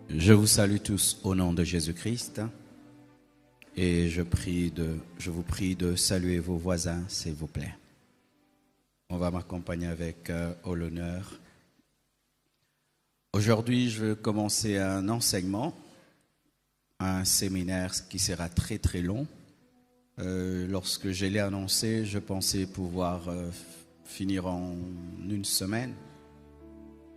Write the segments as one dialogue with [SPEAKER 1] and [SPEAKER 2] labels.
[SPEAKER 1] Je vous salue tous au nom de Jésus-Christ et je vous prie de saluer vos voisins, s'il vous plaît. On va m'accompagner avec l'honneur. Aujourd'hui, je vais commencer un enseignement, un séminaire qui sera très très long. Lorsque je l'ai annoncé, je pensais pouvoir finir en une semaine.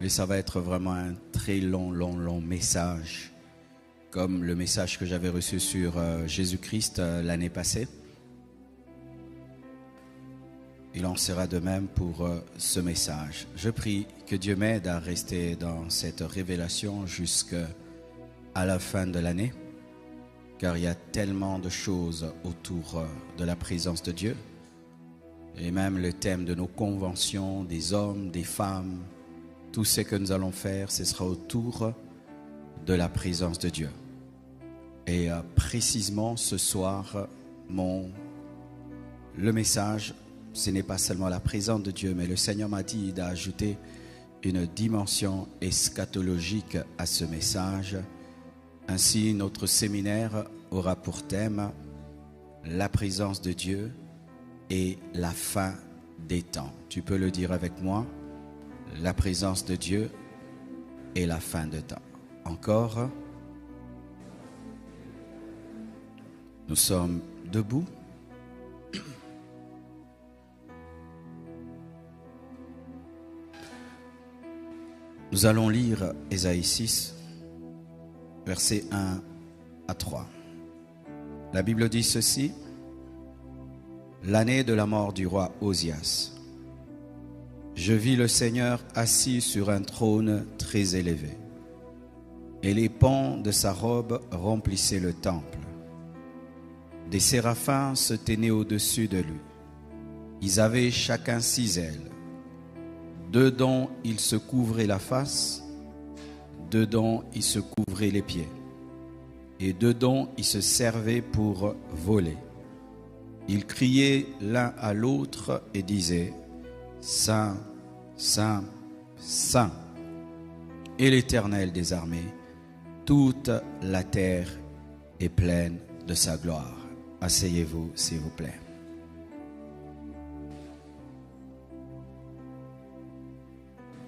[SPEAKER 1] Mais ça va être vraiment un très long message, comme le message que j'avais reçu sur Jésus-Christ l'année passée. Il en sera de même pour ce message. Je prie que Dieu m'aide à rester dans cette révélation jusqu'à la fin de l'année, car il y a tellement de choses autour de la présence de Dieu, et même le thème de nos conventions, des hommes, des femmes. Tout ce que nous allons faire, ce sera autour de la présence de Dieu. Et précisément ce soir, le message, ce n'est pas seulement la présence de Dieu, mais le Seigneur m'a dit d'ajouter une dimension eschatologique à ce message. Ainsi, notre séminaire aura pour thème la présence de Dieu et la fin des temps. Tu peux le dire avec moi? La présence de Dieu et la fin de temps. Encore. Nous sommes debout. Nous allons lire Ésaïe 6, versets 1 à 3. La Bible dit ceci. L'année de la mort du roi Osias, je vis le Seigneur assis sur un trône très élevé, et les pans de sa robe remplissaient le temple. Des séraphins se tenaient au-dessus de lui. Ils avaient chacun 6 ailes. 2 dont ils se couvraient la face, 2 dont ils se couvraient les pieds, et 2 dont ils se servaient pour voler. Ils criaient l'un à l'autre et disaient « Saint, Saint, Saint, et l'Éternel des armées, toute la terre est pleine de sa gloire. » Asseyez-vous, s'il vous plaît.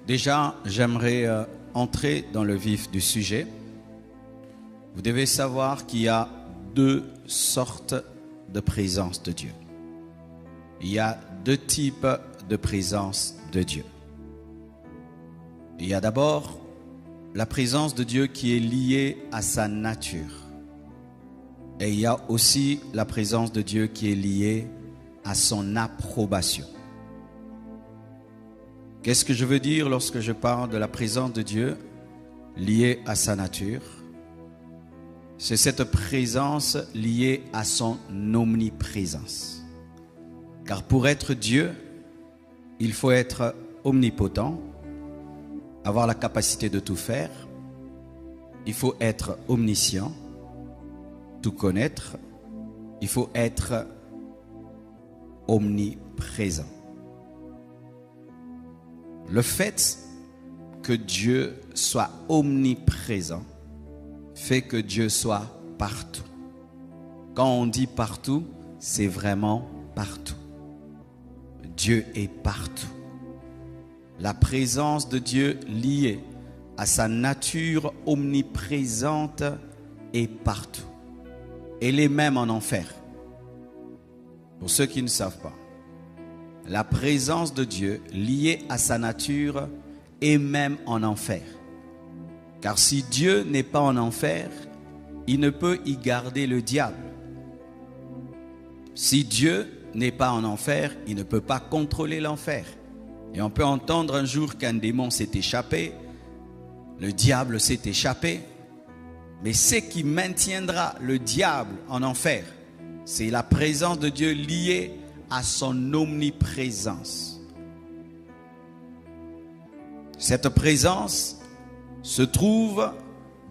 [SPEAKER 1] Déjà, j'aimerais entrer dans le vif du sujet. Vous devez savoir qu'il y a 2 sortes de présence de Dieu. Il y a 2 types de présence de Dieu. Il y a d'abord la présence de Dieu qui est liée à sa nature. Et il y a aussi la présence de Dieu qui est liée à son approbation. Qu'est-ce que je veux dire lorsque je parle de la présence de Dieu liée à sa nature? C'est cette présence liée à son omniprésence. Car pour être Dieu, il faut être omnipotent, avoir la capacité de tout faire. Il faut être omniscient, tout connaître. Il faut être omniprésent. Le fait que Dieu soit omniprésent fait que Dieu soit partout. Quand on dit partout, c'est vraiment partout. Dieu est partout. La présence de Dieu liée à sa nature omniprésente est partout. Elle est même en enfer. Pour ceux qui ne savent pas, la présence de Dieu liée à sa nature est même en enfer. Car si Dieu n'est pas en enfer, il ne peut y garder le diable. Si Dieu n'est pas en enfer, il ne peut pas contrôler l'enfer. Et on peut entendre un jour qu'un démon s'est échappé, le diable s'est échappé, mais ce qui maintiendra le diable en enfer, c'est la présence de Dieu liée à son omniprésence. Cette présence se trouve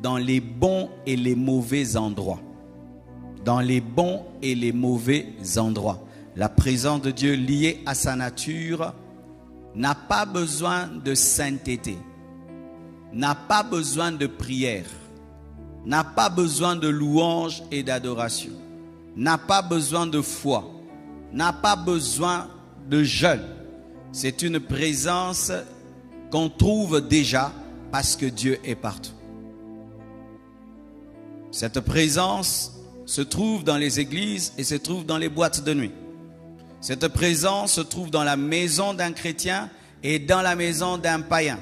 [SPEAKER 1] dans les bons et les mauvais endroits. Dans les bons et les mauvais endroits. La présence de Dieu liée à sa nature n'a pas besoin de sainteté, n'a pas besoin de prière, n'a pas besoin de louange et d'adoration, n'a pas besoin de foi, n'a pas besoin de jeûne. C'est une présence qu'on trouve déjà parce que Dieu est partout. Cette présence se trouve dans les églises et se trouve dans les boîtes de nuit. Cette présence se trouve dans la maison d'un chrétien et dans la maison d'un païen.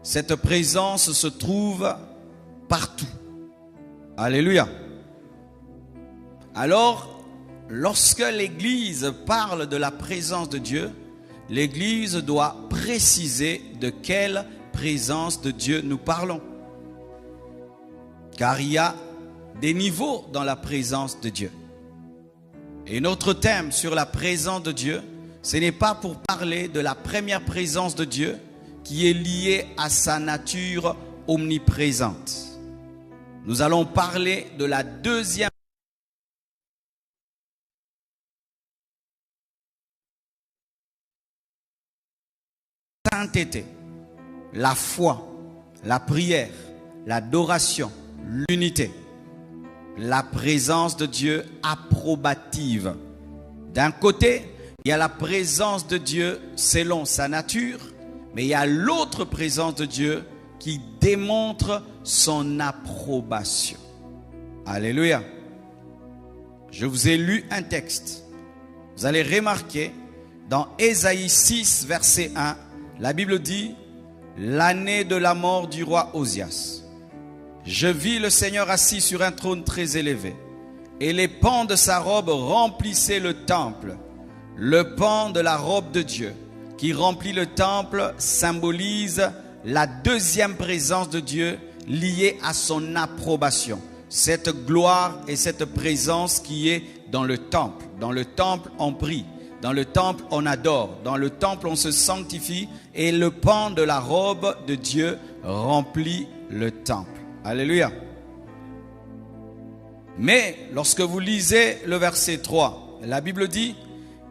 [SPEAKER 1] Cette présence se trouve partout. Alléluia. Alors, lorsque l'Église parle de la présence de Dieu, l'Église doit préciser de quelle présence de Dieu nous parlons. Car il y a des niveaux dans la présence de Dieu. Et notre thème sur la présence de Dieu, ce n'est pas pour parler de la première présence de Dieu qui est liée à sa nature omniprésente. Nous allons parler de la deuxième sainteté, la foi, la prière, l'adoration, l'unité. La présence de Dieu approbative. D'un côté, il y a la présence de Dieu selon sa nature, mais il y a l'autre présence de Dieu qui démontre son approbation. Alléluia. Je vous ai lu un texte. Vous allez remarquer, dans Ésaïe 6, verset 1, la Bible dit, l'année de la mort du roi Osias. Je vis le Seigneur assis sur un trône très élevé, et les pans de sa robe remplissaient le temple. Le pan de la robe de Dieu qui remplit le temple symbolise la deuxième présence de Dieu liée à son approbation. Cette gloire et cette présence qui est dans le temple. Dans le temple, on prie. Dans le temple, on adore. Dans le temple, on se sanctifie. Et le pan de la robe de Dieu remplit le temple. Alléluia. Mais lorsque vous lisez le verset 3, la Bible dit,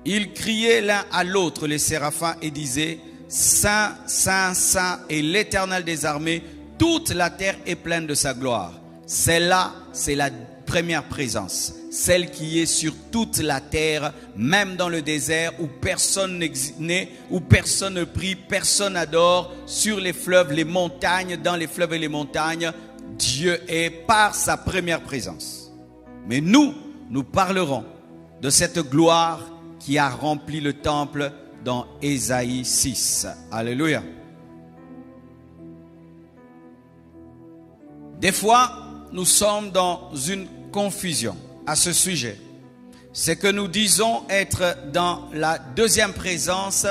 [SPEAKER 1] ils criaient l'un à l'autre, les séraphins, et disaient, Saint, Saint, Saint est l'Éternel des armées, toute la terre est pleine de sa gloire. Celle-là, c'est la première présence, celle qui est sur toute la terre, même dans le désert où personne n'est, où personne ne prie, personne n'adore, sur les fleuves, les montagnes, dans les fleuves et les montagnes, Dieu est par sa première présence. Mais nous parlerons de cette gloire qui a rempli le temple dans Ésaïe 6. Alléluia. Des fois, nous sommes dans une confusion à ce sujet. C'est que nous disons être dans la deuxième présence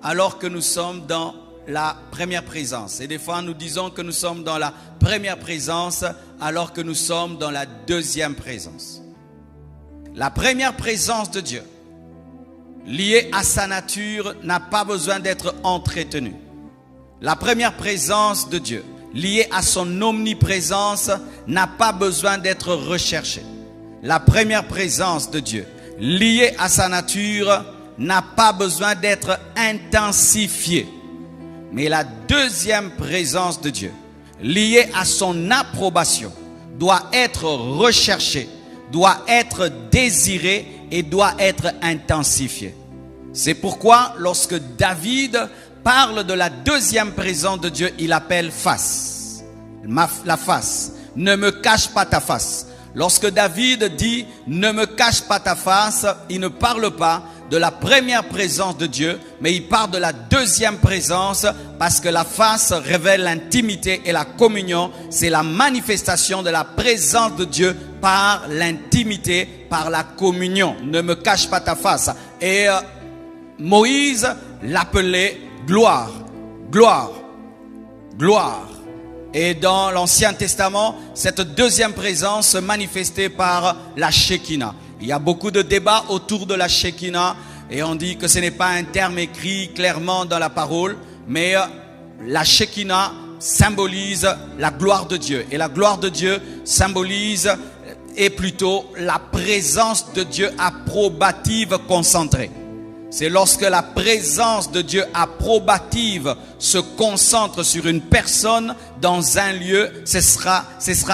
[SPEAKER 1] alors que nous sommes dans la première présence. Et des fois, nous disons que nous sommes dans la première présence alors que nous sommes dans la deuxième présence. La première présence de Dieu, liée à sa nature, n'a pas besoin d'être entretenue. La première présence de Dieu, liée à son omniprésence, n'a pas besoin d'être recherchée. La première présence de Dieu, liée à sa nature, n'a pas besoin d'être intensifiée. Mais la deuxième présence de Dieu, liée à son approbation, doit être recherchée, doit être désirée et doit être intensifiée. C'est pourquoi lorsque David parle de la deuxième présence de Dieu, il appelle face. La face. Ne me cache pas ta face. Lorsque David dit ne me cache pas ta face, il ne parle pas de la première présence de Dieu, mais il parle de la deuxième présence parce que la face révèle l'intimité et la communion. C'est la manifestation de la présence de Dieu par l'intimité, par la communion. Ne me cache pas ta face. Et Moïse l'appelait gloire, gloire, gloire. Et dans l'Ancien Testament, cette deuxième présence se manifestait par la Shekinah. Il y a beaucoup de débats autour de la Shekinah et on dit que ce n'est pas un terme écrit clairement dans la parole, mais la Shekinah symbolise la gloire de Dieu. Et la gloire de Dieu symbolise, et plutôt la présence de Dieu approbative concentrée. C'est lorsque la présence de Dieu approbative se concentre sur une personne dans un lieu, ce sera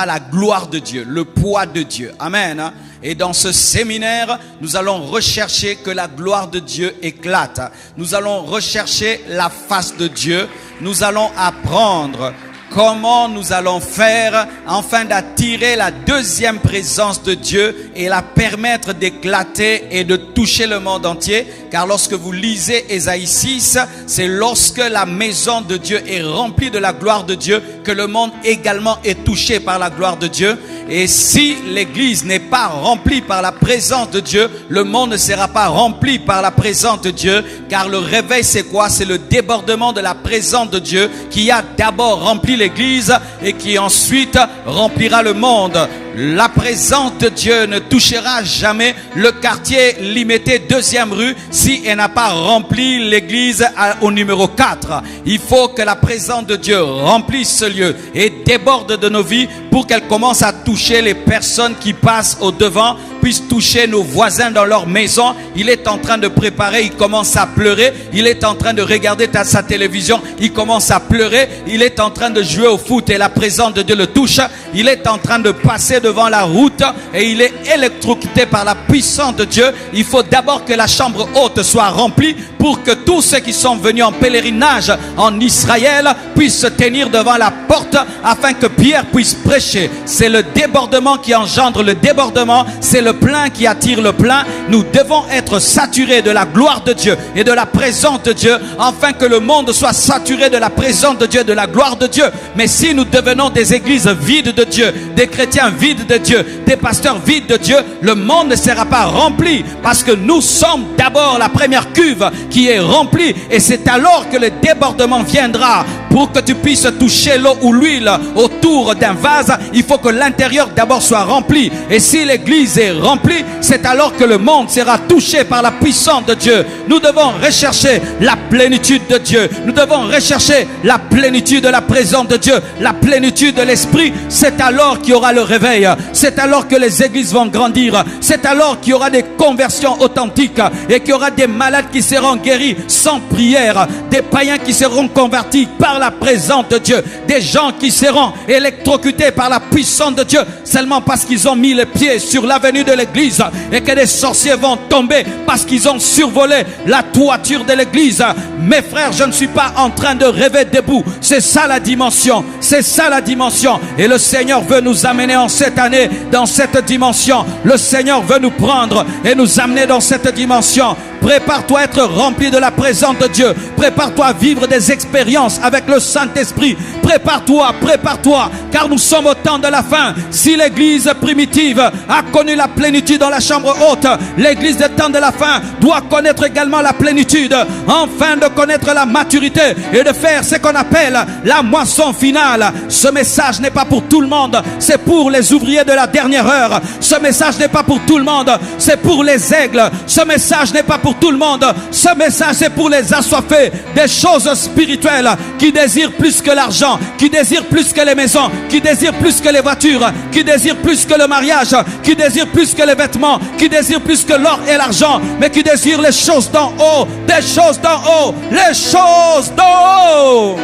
[SPEAKER 1] la gloire de Dieu, le poids de Dieu. Amen. Et dans ce séminaire, nous allons rechercher que la gloire de Dieu éclate. Nous allons rechercher la face de Dieu. Nous allons apprendre comment nous allons faire afin d'attirer la deuxième présence de Dieu et la permettre d'éclater et de toucher le monde entier. Car lorsque vous lisez Ésaïe 6, c'est lorsque la maison de Dieu est remplie de la gloire de Dieu que le monde également est touché par la gloire de Dieu. Et si l'église n'est pas remplie par la présence de Dieu, le monde ne sera pas rempli par la présence de Dieu. Car le réveil, c'est quoi? C'est le débordement de la présence de Dieu qui a d'abord rempli l'église et qui ensuite remplira le monde. La présence de Dieu ne touchera jamais le quartier limité 2e rue si elle n'a pas rempli l'église au numéro 4. Il faut que la présence de Dieu remplisse ce lieu et déborde de nos vies pour qu'elle commence à toucher les personnes qui passent au devant, puisse toucher nos voisins dans leur maison. Il est en train de préparer, il commence à pleurer. Il est en train de regarder sa télévision, il commence à pleurer. Il est en train de jouer au foot et la présence de Dieu le touche. Il est en train de passer devant la route et il est électrocuté par la puissance de Dieu. Il faut d'abord que la chambre haute soit remplie pour que tous ceux qui sont venus en pèlerinage en Israël puissent se tenir devant la porte afin que Pierre puisse prêcher. C'est le débordement qui engendre le débordement, c'est le plein qui attire le plein. Nous devons être saturés de la gloire de Dieu et de la présence de Dieu afin que le monde soit saturé de la présence de Dieu, de la gloire de Dieu. Mais si nous devenons des églises vides de Dieu, des chrétiens vides de Dieu, des pasteurs vides de Dieu, le monde ne sera pas rempli parce que nous sommes d'abord la première cuve qui est remplie et c'est alors que le débordement viendra. Pour que tu puisses toucher l'eau ou l'huile autour d'un vase, il faut que l'intérieur d'abord soit rempli. Et si l'église est remplie, c'est alors que le monde sera touché par la puissance de Dieu. Nous devons rechercher la plénitude de Dieu. Nous devons rechercher la plénitude de la présence de Dieu, la plénitude de l'esprit. C'est alors qu'il y aura le réveil. C'est alors que les églises vont grandir. C'est alors qu'il y aura des conversions authentiques et qu'il y aura des malades qui seront guéris sans prière, des païens qui seront convertis par la présence de Dieu, des gens qui seront électrocutés par la puissance de Dieu seulement parce qu'ils ont mis les pieds sur l'avenue de l'église et que des sorciers vont tomber parce qu'ils ont survolé la toiture de l'église. Mes frères, je ne suis pas en train de rêver debout. C'est ça la dimension. C'est ça la dimension. Et le Seigneur veut nous amener en cette année dans cette dimension. Le Seigneur veut nous prendre et nous amener dans cette dimension. Prépare-toi à être rempli de la présence de Dieu. Prépare-toi à vivre des expériences avec le Saint-Esprit. Prépare-toi, prépare-toi, car nous sommes au temps de la fin. Si l'église primitive a connu la plénitude dans la chambre haute, l'église des temps de la fin doit connaître également la plénitude, afin de connaître la maturité et de faire ce qu'on appelle la moisson finale. Ce message n'est pas pour tout le monde, c'est pour les ouvriers de la dernière heure. Ce message n'est pas pour tout le monde, c'est pour les aigles. Ce message n'est pas pour tout le monde, ce message c'est pour les assoiffés des choses spirituelles, qui désirent plus que l'argent, qui désirent plus que les maisons, qui désirent plus que les voitures, qui désirent plus que le mariage, qui désirent plus que les vêtements, qui désirent plus que l'or et l'argent, mais qui désirent les choses d'en haut, des choses d'en haut, les choses d'en haut.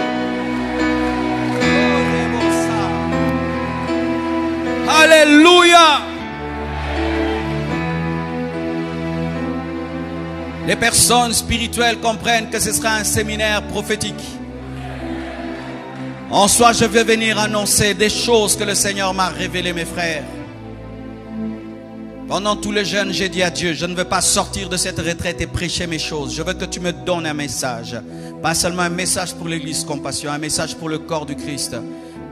[SPEAKER 1] Alléluia. Les personnes spirituelles comprennent que ce sera un séminaire prophétique. En soi, je vais venir annoncer des choses que le Seigneur m'a révélées, mes frères. Pendant tous les jeûnes, j'ai dit à Dieu, je ne veux pas sortir de cette retraite et prêcher mes choses. Je veux que tu me donnes un message. Pas seulement un message pour l'église Compassion, un message pour le corps du Christ.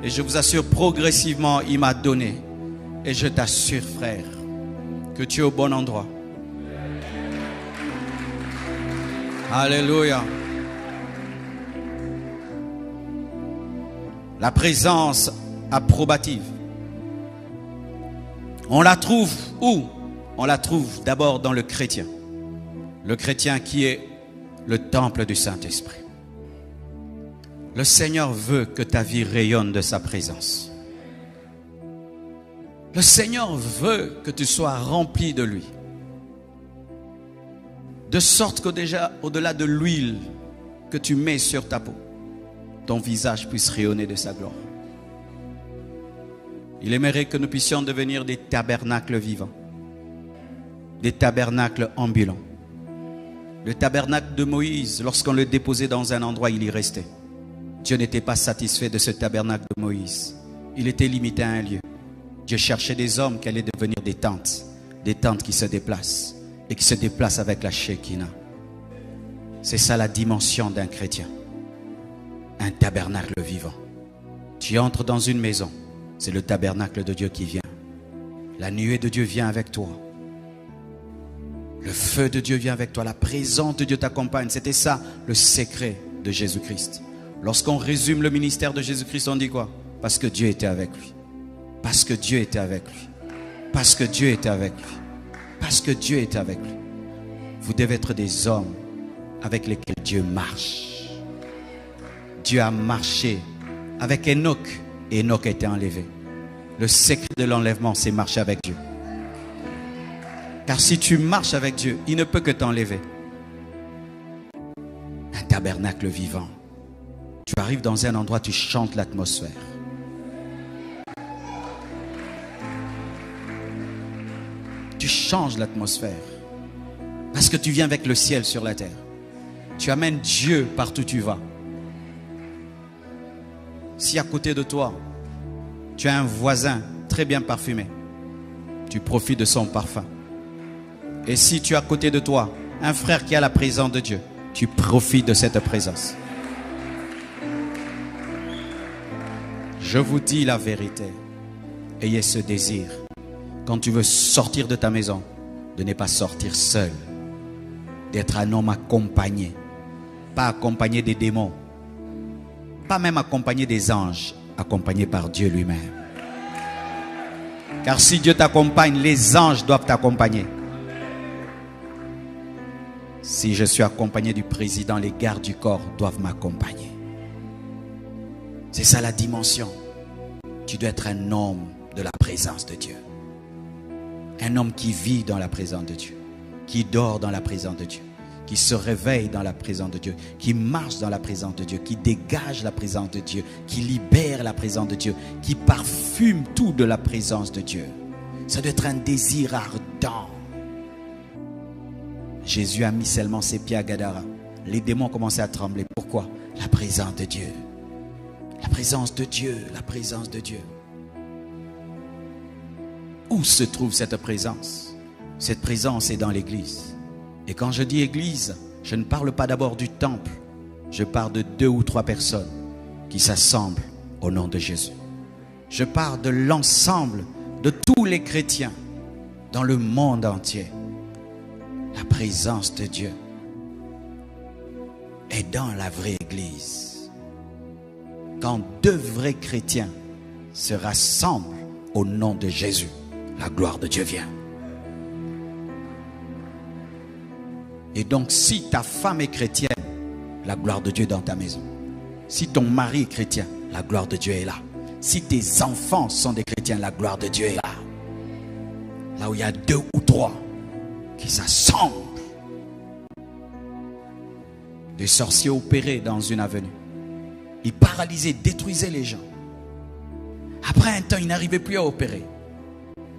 [SPEAKER 1] Et je vous assure, progressivement, il m'a donné. Et je t'assure, frère, que tu es au bon endroit. Alléluia. La présence approbative. On la trouve où? On la trouve d'abord dans le chrétien. Le chrétien qui est le temple du Saint-Esprit. Le Seigneur veut que ta vie rayonne de sa présence. Le Seigneur veut que tu sois rempli de lui. De sorte qu'au-delà de l'huile que tu mets sur ta peau, ton visage puisse rayonner de sa gloire. Il aimerait que nous puissions devenir des tabernacles vivants, des tabernacles ambulants. Le tabernacle de Moïse, lorsqu'on le déposait dans un endroit, il y restait. Dieu n'était pas satisfait de ce tabernacle de Moïse. Il était limité à un lieu. Dieu cherchait des hommes qui allaient devenir des tentes qui se déplacent et qui se déplacent avec la Shekinah. C'est ça la dimension d'un chrétien. Un tabernacle vivant. Tu entres dans une maison, c'est le tabernacle de Dieu qui vient. La nuée de Dieu vient avec toi. Le feu de Dieu vient avec toi. La présence de Dieu t'accompagne. C'était ça le secret de Jésus-Christ. Lorsqu'on résume le ministère de Jésus-Christ, on dit quoi? Parce que Dieu était avec lui. Parce que Dieu était avec lui. Parce que Dieu était avec lui. Parce que Dieu était avec lui. Vous devez être des hommes avec lesquels Dieu marche. Dieu a marché avec Enoch. Et Enoch a été enlevé. Le secret de l'enlèvement, c'est marcher avec Dieu. Car si tu marches avec Dieu, il ne peut que t'enlever. Un tabernacle vivant. Tu arrives dans un endroit, tu chantes l'atmosphère. Tu changes l'atmosphère. Parce que tu viens avec le ciel sur la terre. Tu amènes Dieu partout où tu vas. Si à côté de toi, tu as un voisin très bien parfumé, tu profites de son parfum. Et si tu as à côté de toi un frère qui a la présence de Dieu, tu profites de cette présence. Je vous dis la vérité. Ayez ce désir. Quand tu veux sortir de ta maison, de ne pas sortir seul. D'être un homme accompagné. Pas accompagné des démons. Pas même accompagné des anges. Accompagné par Dieu lui-même. Car si Dieu t'accompagne, les anges doivent t'accompagner. Si je suis accompagné du président, les gardes du corps doivent m'accompagner. C'est ça la dimension. Tu dois être un homme de la présence de Dieu. Un homme qui vit dans la présence de Dieu. Qui dort dans la présence de Dieu. Qui se réveille dans la présence de Dieu. Qui marche dans la présence de Dieu. Qui dégage la présence de Dieu. Qui libère la présence de Dieu. Qui parfume tout de la présence de Dieu. Ça doit être un désir ardent. Jésus a mis seulement ses pieds à Gadara. Les démons ont commencé à trembler. Pourquoi? La présence de Dieu. La présence de Dieu. La présence de Dieu. Où se trouve cette présence? Cette présence est dans l'église. Et quand je dis église, je ne parle pas d'abord du temple. Je parle de 2 ou 3 personnes qui s'assemblent au nom de Jésus. Je parle de l'ensemble de tous les chrétiens dans le monde entier. La présence de Dieu est dans la vraie église. Quand 2 vrais chrétiens se rassemblent au nom de Jésus, la gloire de Dieu vient. Et donc, si ta femme est chrétienne, la gloire de Dieu est dans ta maison. Si ton mari est chrétien, la gloire de Dieu est là. Si tes enfants sont des chrétiens, la gloire de Dieu est là. Là où il y a 2 ou 3 qui s'assemblent. Des sorciers opéraient dans une avenue. Ils paralysaient, détruisaient les gens. Après un temps, ils n'arrivaient plus à opérer.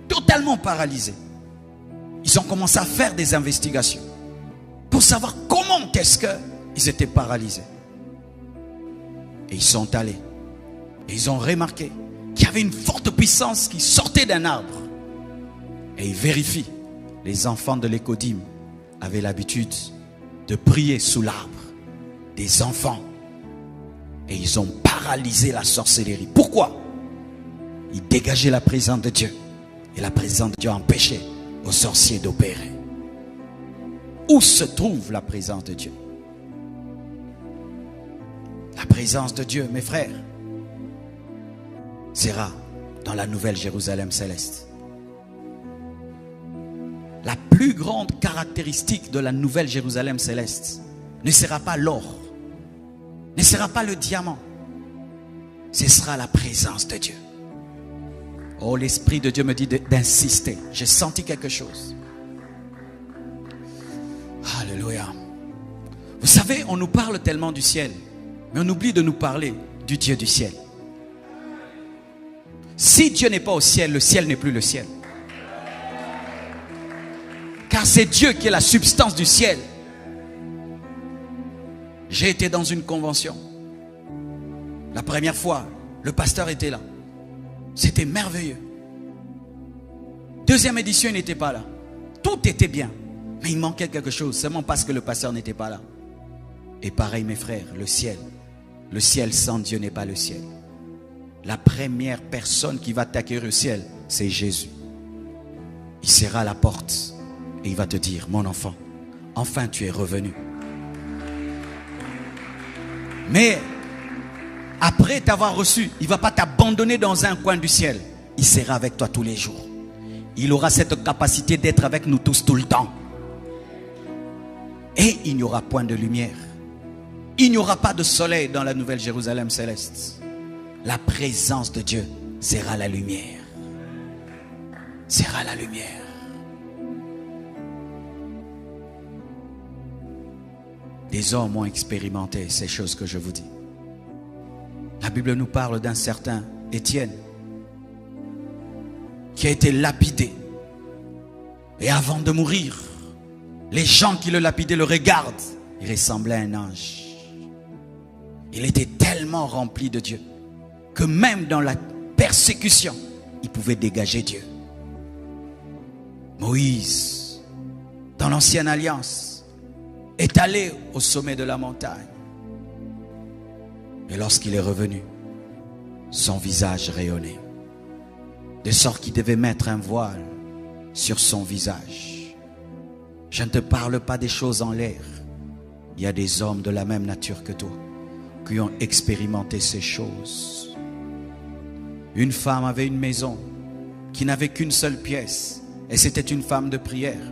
[SPEAKER 1] Totalement paralysés. Ils ont commencé à faire des investigations pour savoir comment est-ce qu'ils étaient paralysés. Et ils sont allés. Et ils ont remarqué qu'il y avait une forte puissance qui sortait d'un arbre. Et ils vérifient. Les enfants de l'Écodim avaient l'habitude de prier sous l'arbre. Des enfants. Et ils ont paralysé la sorcellerie. Pourquoi? Ils dégageaient la présence de Dieu. Et la présence de Dieu empêchait aux sorciers d'opérer. Où se trouve la présence de Dieu? La présence de Dieu, mes frères, sera dans la nouvelle Jérusalem céleste. La plus grande caractéristique de la nouvelle Jérusalem céleste ne sera pas l'or, ne sera pas le diamant, ce sera la présence de Dieu. Oh, l'Esprit de Dieu me dit d'insister. J'ai senti quelque chose. Alléluia. Alléluia. Vous savez, on nous parle tellement du ciel, mais on oublie de nous parler du Dieu du ciel. Si Dieu n'est pas au ciel, le ciel n'est plus le ciel. Car c'est Dieu qui est la substance du ciel. J'ai été dans une convention. La première fois, le pasteur était là. C'était merveilleux. Deuxième édition, il n'était pas là. Tout était bien. Mais il manquait quelque chose, seulement parce que le pasteur n'était pas là. Et pareil, mes frères, le ciel sans Dieu n'est pas le ciel. La première personne qui va t'accueillir au ciel, c'est Jésus. Il serra la porte et il va te dire, mon enfant, enfin tu es revenu. Mais après t'avoir reçu, il ne va pas t'abandonner dans un coin du ciel. Il sera avec toi tous les jours. Il aura cette capacité d'être avec nous tous tout le temps. Et il n'y aura point de lumière. Il n'y aura pas de soleil dans la nouvelle Jérusalem céleste. La présence de Dieu sera la lumière. Sera la lumière. Des hommes ont expérimenté ces choses que je vous dis. La Bible nous parle d'un certain Étienne qui a été lapidé. Et avant de mourir, les gens qui le lapidaient le regardent. Il ressemblait à un ange. Il était tellement rempli de Dieu que même dans la persécution, il pouvait dégager Dieu. Moïse, dans l'ancienne alliance, est allé au sommet de la montagne. Et lorsqu'il est revenu, son visage rayonnait. De sorte qu'il devait mettre un voile sur son visage. Je ne te parle pas des choses en l'air. Il y a des hommes de la même nature que toi qui ont expérimenté ces choses. Une femme avait une maison qui n'avait qu'une seule pièce et c'était une femme de prière.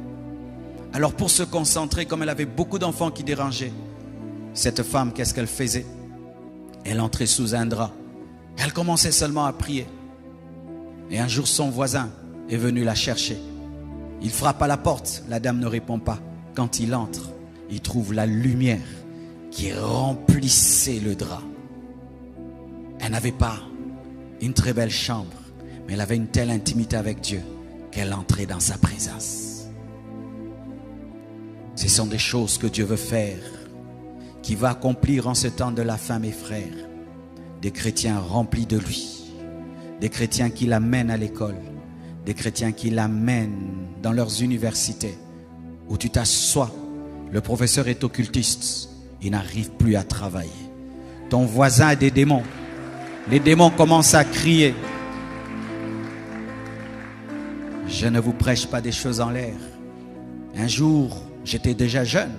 [SPEAKER 1] Alors pour se concentrer, comme elle avait beaucoup d'enfants qui dérangeaient, cette femme, qu'est-ce qu'elle faisait? Elle entrait sous un drap. Elle commençait seulement à prier. Et un jour, son voisin est venu la chercher. Il frappe à la porte. La dame ne répond pas. Quand il entre, il trouve la lumière qui remplissait le drap. Elle n'avait pas une très belle chambre, mais elle avait une telle intimité avec Dieu qu'elle entrait dans sa présence. Ce sont des choses que Dieu veut faire, qui va accomplir en ce temps de la fin, mes frères. Des chrétiens remplis de lui. Des chrétiens qui l'amènent à l'école. Des chrétiens qui l'amènent dans leurs universités. Où tu t'assois, le professeur est occultiste. Il n'arrive plus à travailler. Ton voisin a des démons. Les démons commencent à crier. Je ne vous prêche pas des choses en l'air. Un jour, j'étais déjà jeune.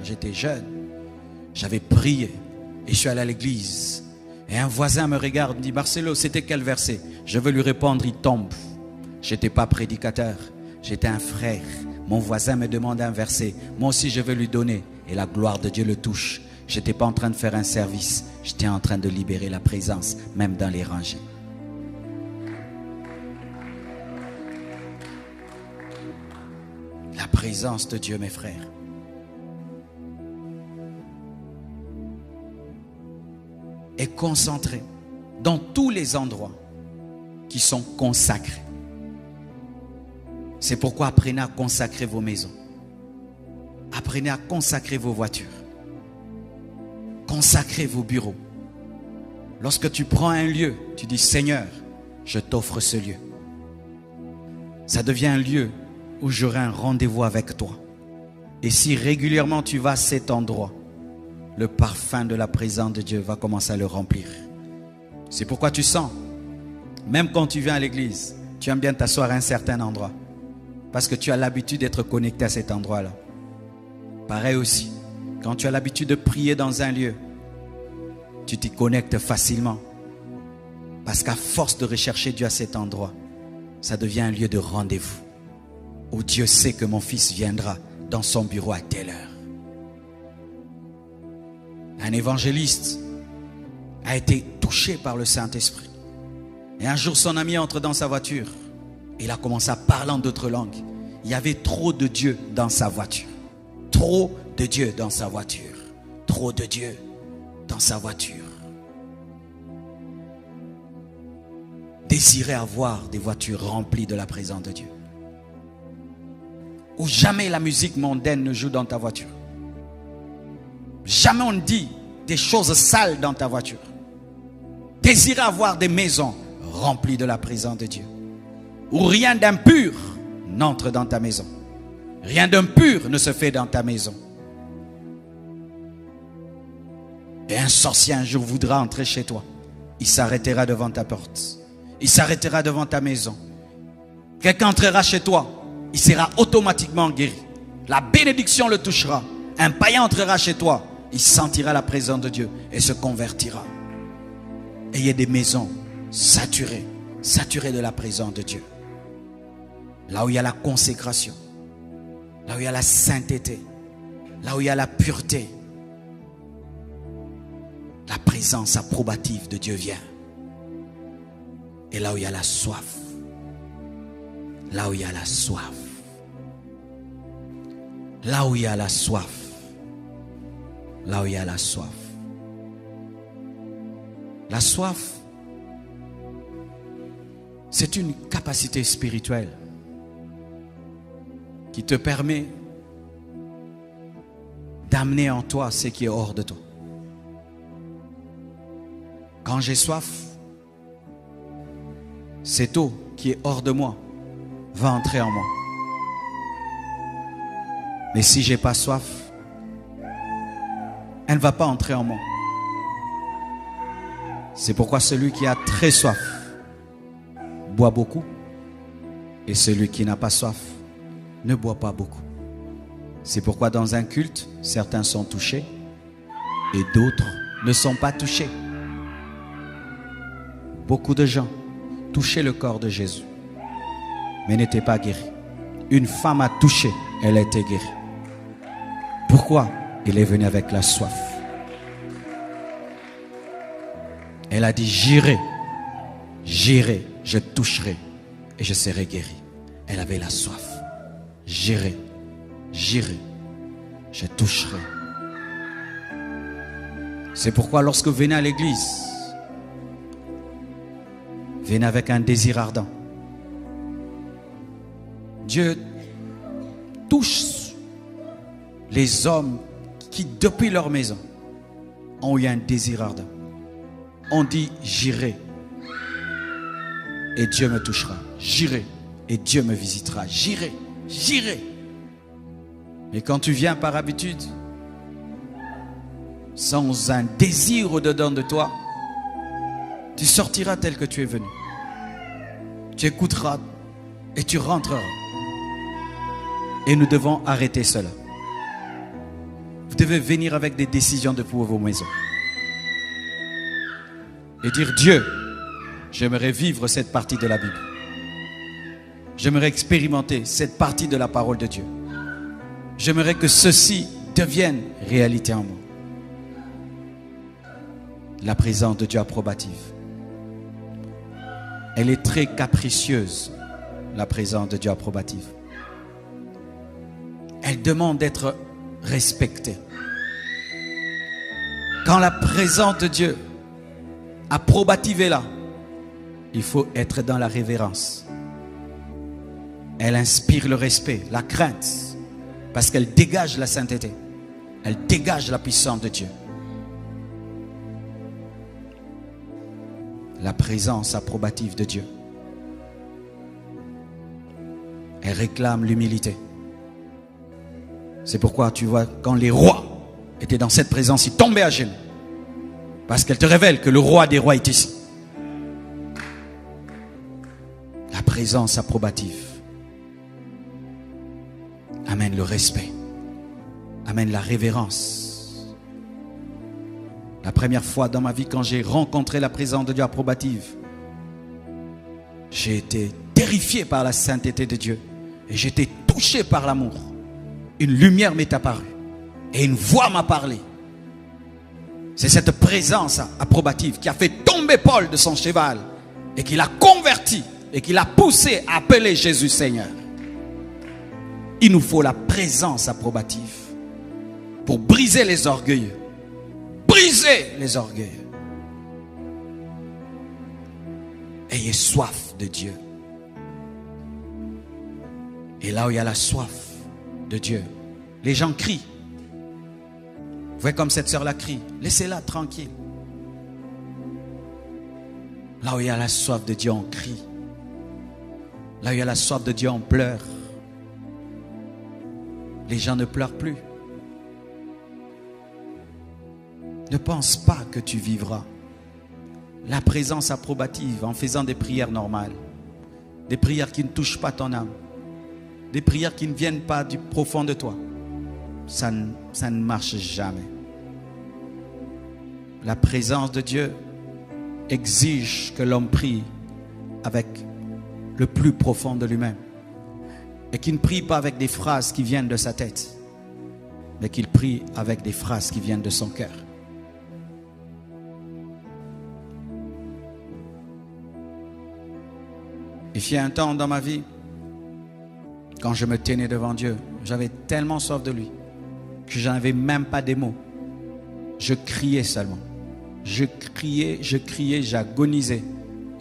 [SPEAKER 1] J'avais prié et je suis allé à l'église. Et un voisin me regarde, me dit, Marcelo, c'était quel verset? Je veux lui répondre, il tombe. Je n'étais pas prédicateur, j'étais un frère. Mon voisin me demande un verset. Moi aussi, je veux lui donner. Et la gloire de Dieu le touche. Je n'étais pas en train de faire un service. J'étais en train de libérer la présence, même dans les rangées. La présence de Dieu, mes frères. Est concentrée dans tous les endroits qui sont consacrés. C'est pourquoi apprenez à consacrer vos maisons. Apprenez à consacrer vos voitures. Consacrez vos bureaux. Lorsque tu prends un lieu, tu dis, Seigneur, je t'offre ce lieu. Ça devient un lieu où j'aurai un rendez-vous avec toi. Et si régulièrement tu vas à cet endroit, le parfum de la présence de Dieu va commencer à le remplir. C'est pourquoi tu sens, même quand tu viens à l'église, tu aimes bien t'asseoir à un certain endroit. Parce que tu as l'habitude d'être connecté à cet endroit-là. Pareil aussi, quand tu as l'habitude de prier dans un lieu, tu t'y connectes facilement. Parce qu'à force de rechercher Dieu à cet endroit, ça devient un lieu de rendez-vous. Où Dieu sait que mon fils viendra dans son bureau à telle heure. Un évangéliste a été touché par le Saint-Esprit. Et un jour, son ami entre dans sa voiture. Il a commencé à parler en d'autres langues. Il y avait trop de Dieu dans sa voiture. trop de Dieu dans sa voiture. Trop de Dieu dans sa voiture. Désirez avoir des voitures remplies de la présence de Dieu. Où jamais la musique mondaine ne joue dans ta voiture. Jamais on dit des choses sales dans ta voiture. Désirez avoir des maisons remplies de la présence de Dieu. Où rien d'impur n'entre dans ta maison. Rien d'impur ne se fait dans ta maison. Et un sorcier un jour voudra entrer chez toi. Il s'arrêtera devant ta porte. Il s'arrêtera devant ta maison. Quelqu'un entrera chez toi. Il sera automatiquement guéri. La bénédiction le touchera. Un païen entrera chez toi. Il sentira la présence de Dieu et se convertira. Et il y a des maisons saturées de la présence de Dieu. Là où il y a la consécration. Là où il y a la sainteté. Là où il y a la pureté. La présence approbative de Dieu vient. Et là où il y a la soif. Là où il y a la soif. Là où il y a la soif. Là où il y a la soif. La soif, c'est une capacité spirituelle qui te permet d'amener en toi ce qui est hors de toi. Quand j'ai soif, cette eau qui est hors de moi va entrer en moi. Mais si j'ai pas soif, elle ne va pas entrer en moi. C'est pourquoi celui qui a très soif boit beaucoup, et celui qui n'a pas soif ne boit pas beaucoup. C'est pourquoi dans un culte, certains sont touchés et d'autres ne sont pas touchés. Beaucoup de gens touchaient le corps de Jésus, mais n'étaient pas guéris. Une femme a touché, elle a été guérie. Pourquoi? Il est venu avec la soif. Elle a dit, j'irai, je toucherai et je serai guérie. Elle avait la soif. J'irai, je toucherai. C'est pourquoi lorsque vous venez à l'église, venez avec un désir ardent. Dieu touche les hommes qui, depuis leur maison, ont eu un désir ardent. On dit, j'irai et Dieu me touchera. J'irai et Dieu me visitera. J'irai. Et quand tu viens par habitude, sans un désir au-dedans de toi, tu sortiras tel que tu es venu. Tu écouteras et tu rentreras. Et nous devons arrêter cela. Vous devez venir avec des décisions de pour vos maisons. Et dire, Dieu, j'aimerais vivre cette partie de la Bible. J'aimerais expérimenter cette partie de la parole de Dieu. J'aimerais que ceci devienne réalité en moi. La présence de Dieu approbative. Elle est très capricieuse, la présence de Dieu approbative. Elle demande d'être respectée. Quand la présence de Dieu approbative est là, il faut être dans la révérence. Elle inspire le respect, la crainte, parce qu'elle dégage la sainteté. Elle dégage la puissance de Dieu. La présence approbative de Dieu. Elle réclame l'humilité. C'est pourquoi tu vois, quand les rois étaient dans cette présence, ils tombaient à genoux. Parce qu'elle te révèle que le roi des rois est ici. La présence approbative amène le respect, amène la révérence. La première fois dans ma vie, quand j'ai rencontré la présence de Dieu approbative, j'ai été terrifié par la sainteté de Dieu et j'ai été touché par l'amour. Une lumière m'est apparue et une voix m'a parlé. C'est cette présence approbative qui a fait tomber Paul de son cheval et qui l'a converti et qui l'a poussé à appeler Jésus Seigneur. Il nous faut la présence approbative. pour briser les orgueilleux. Briser les orgueilleux. Ayez soif de Dieu. Et là où il y a la soif de Dieu, les gens crient. Vous voyez comme cette sœur-là crie. Laissez-la tranquille. Là où il y a la soif de Dieu, on crie. Là où il y a la soif de Dieu, on pleure. Les gens ne pleurent plus. Ne pense pas que tu vivras la présence approbative en faisant des prières normales. Des prières qui ne touchent pas ton âme. Des prières qui ne viennent pas du profond de toi. Ça ne marche jamais. La présence de Dieu exige que l'homme prie avec le plus profond de lui-même. Et qu'il ne prie pas avec des phrases qui viennent de sa tête, mais qu'il prie avec des phrases qui viennent de son cœur. Il y a un temps dans ma vie, quand je me tenais devant Dieu, j'avais tellement soif de lui que je n'avais même pas des mots. Je criais seulement. Je criais, j'agonisais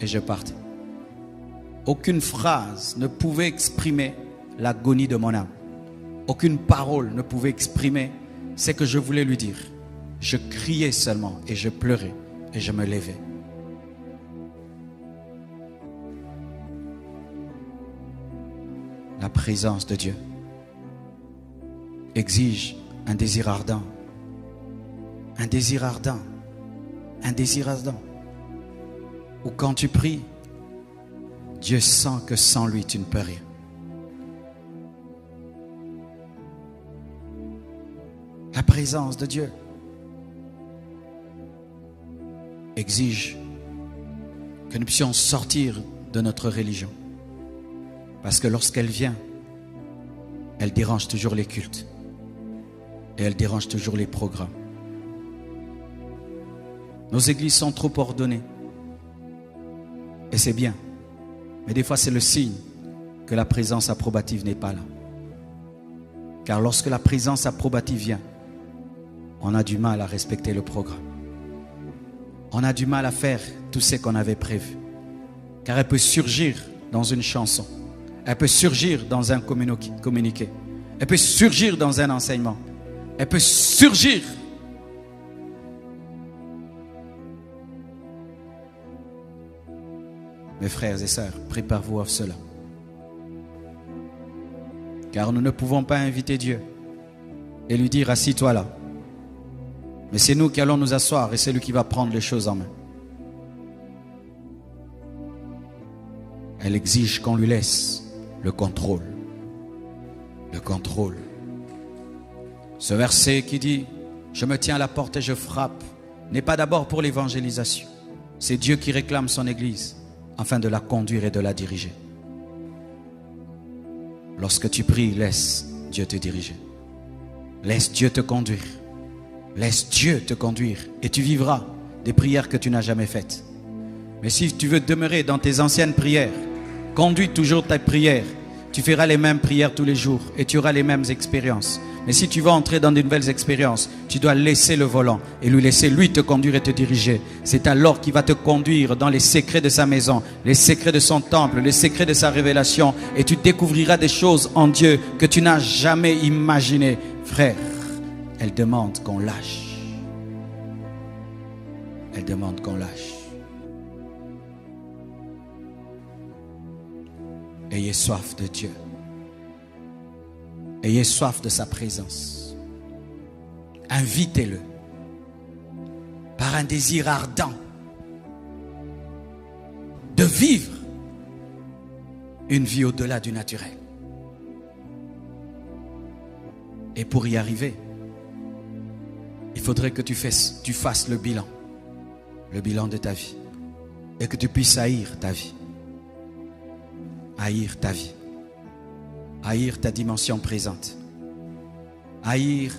[SPEAKER 1] et je partais. Aucune phrase ne pouvait exprimer l'agonie de mon âme. Aucune parole ne pouvait exprimer ce que je voulais lui dire. Je criais seulement et je pleurais et je me levais. La présence de Dieu exige un désir ardent. Un désir ardent. Un désir ardent. Ou quand tu pries, Dieu sent que sans lui, tu ne peux rien. La présence de Dieu exige que nous puissions sortir de notre religion. Parce que lorsqu'elle vient, elle dérange toujours les cultes. Et elle dérange toujours les programmes. Nos églises sont trop ordonnées. Et c'est bien. Mais des fois, c'est le signe que la présence approbative n'est pas là. Car lorsque la présence approbative vient, on a du mal à respecter le programme. On a du mal à faire tout ce qu'on avait prévu. Car elle peut surgir dans une chanson. Elle peut surgir dans un communiqué. Elle peut surgir dans un enseignement. Elle peut surgir. Mes frères et sœurs, préparez-vous à cela. Car nous ne pouvons pas inviter Dieu et lui dire assis-toi là. Mais c'est nous qui allons nous asseoir et c'est lui qui va prendre les choses en main. Elle exige qu'on lui laisse le contrôle. Le contrôle. Ce verset qui dit « Je me tiens à la porte et je frappe » n'est pas d'abord pour l'évangélisation. C'est Dieu qui réclame son Église afin de la conduire et de la diriger. Lorsque tu pries, laisse Dieu te diriger. Laisse Dieu te conduire. Laisse Dieu te conduire et tu vivras des prières que tu n'as jamais faites. Mais si tu veux demeurer dans tes anciennes prières, conduis toujours ta prière. Tu feras les mêmes prières tous les jours et tu auras les mêmes expériences. Mais si tu veux entrer dans de nouvelles expériences, tu dois laisser le volant et lui laisser lui te conduire et te diriger. C'est alors qu'il va te conduire dans les secrets de sa maison, les secrets de son temple, les secrets de sa révélation. Et tu découvriras des choses en Dieu que tu n'as jamais imaginées. Frère, elle demande qu'on lâche. Elle demande qu'on lâche. Ayez soif de Dieu. Ayez soif de sa présence. Invitez-le par un désir ardent de vivre une vie au-delà du naturel. Et pour y arriver, il faudrait que tu fasses le bilan de ta vie et que tu puisses haïr ta vie. Haïr ta vie. Haïr ta dimension présente. Haïr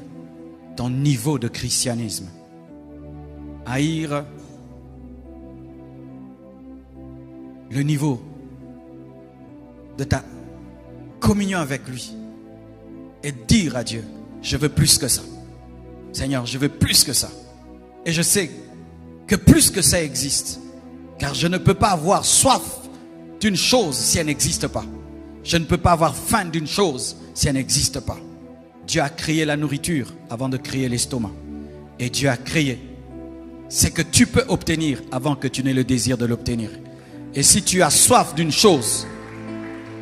[SPEAKER 1] ton niveau de christianisme. Haïr le niveau de ta communion avec lui. Et dire à Dieu, je veux plus que ça. Seigneur, je veux plus que ça. Et je sais que plus que ça existe. Car je ne peux pas avoir soif d'une chose si elle n'existe pas. Je ne peux pas avoir faim d'une chose si elle n'existe pas. Dieu a créé la nourriture avant de créer l'estomac. Et Dieu a créé ce que tu peux obtenir avant que tu n'aies le désir de l'obtenir. Et si tu as soif d'une chose,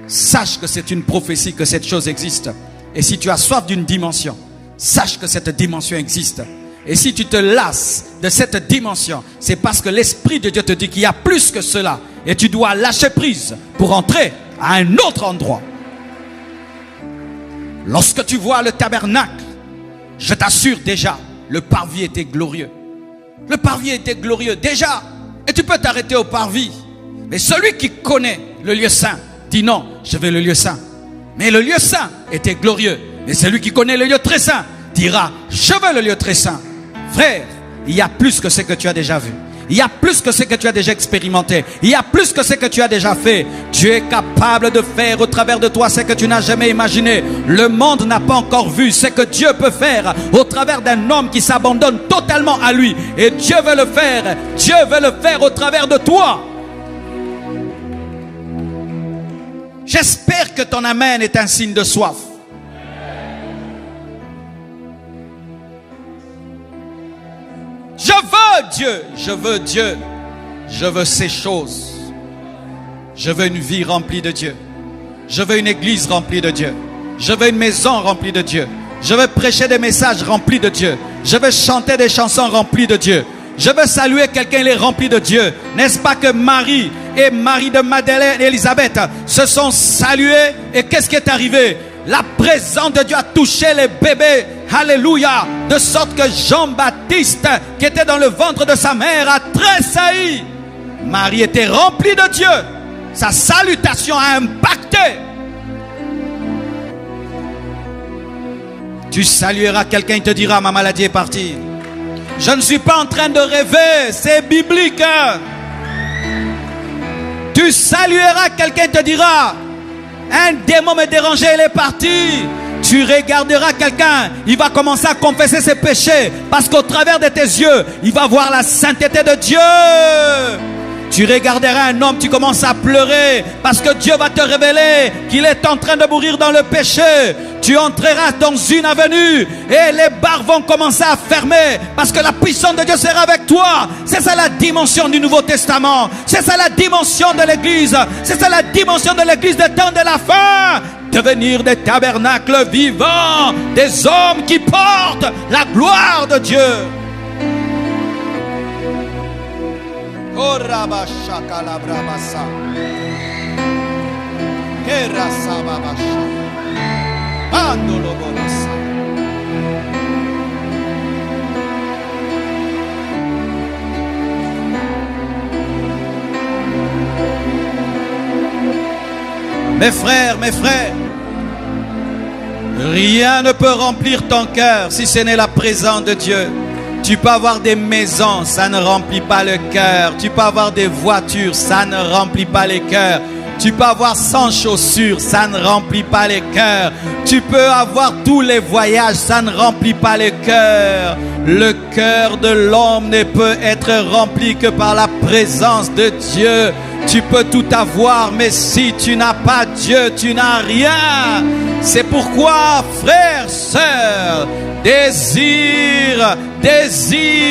[SPEAKER 1] sache que c'est une prophétie que cette chose existe. Et si tu as soif d'une dimension, sache que cette dimension existe. Et si tu te lasses de cette dimension, c'est parce que l'Esprit de Dieu te dit qu'il y a plus que cela. Et tu dois lâcher prise pour entrer à un autre endroit. Lorsque tu vois le tabernacle, je t'assure déjà, le parvis était glorieux. Le parvis était glorieux déjà. Et tu peux t'arrêter au parvis. Mais celui qui connaît le lieu saint dit non, je veux le lieu saint. Mais le lieu saint était glorieux. Mais celui qui connaît le lieu très saint dira, je veux le lieu très saint. Frère, il y a plus que ce que tu as déjà vu. Il y a plus que ce que tu as déjà expérimenté. Il y a plus que ce que tu as déjà fait. Dieu est capable de faire au travers de toi ce que tu n'as jamais imaginé. Le monde n'a pas encore vu ce que Dieu peut faire au travers d'un homme qui s'abandonne totalement à lui. Et Dieu veut le faire. Dieu veut le faire au travers de toi. J'espère que ton amen est un signe de soif. Je veux Dieu, je veux ces choses. Je veux une vie remplie de Dieu. Je veux une église remplie de Dieu. Je veux une maison remplie de Dieu. Je veux prêcher des messages remplis de Dieu. Je veux chanter des chansons remplies de Dieu. Je veux saluer quelqu'un, il est rempli de Dieu. N'est-ce pas que Marie et Marie de Madeleine et Élisabeth se sont salués? Et qu'est-ce qui est arrivé? La présence de Dieu a touché les bébés. Alléluia. De sorte que Jean-Baptiste, qui était dans le ventre de sa mère, a tressailli. Marie était remplie de Dieu. Sa salutation a impacté. Tu salueras quelqu'un, il te dira, ma maladie est partie. Je ne suis pas en train de rêver, c'est biblique. Tu salueras quelqu'un, il te dira, un démon me dérangeait, il est parti. Tu regarderas quelqu'un, il va commencer à confesser ses péchés. Parce qu'au travers de tes yeux, il va voir la sainteté de Dieu. Tu regarderas un homme, tu commences à pleurer. Parce que Dieu va te révéler qu'il est en train de mourir dans le péché. Tu entreras dans une avenue et les barres vont commencer à fermer. Parce que la puissance de Dieu sera avec toi. C'est ça la dimension du Nouveau Testament. C'est ça la dimension de l'Église. C'est ça la dimension de l'Église des temps de la fin. Devenir des tabernacles vivants, des hommes qui portent la gloire de Dieu. Oh Rabashaka la Brabasa. Kerasa Babasha. Andolo Bolasa. Mes frères, rien ne peut remplir ton cœur si ce n'est la présence de Dieu. Tu peux avoir des maisons, ça ne remplit pas le cœur. Tu peux avoir des voitures, ça ne remplit pas les cœurs. Tu peux avoir 100 chaussures, ça ne remplit pas les cœurs. Tu peux avoir tous les voyages, ça ne remplit pas les cœurs. Le cœur de l'homme ne peut être rempli que par la présence de Dieu. Tu peux tout avoir, mais si tu n'as pas Dieu, tu n'as rien. C'est pourquoi, frères, sœurs, désire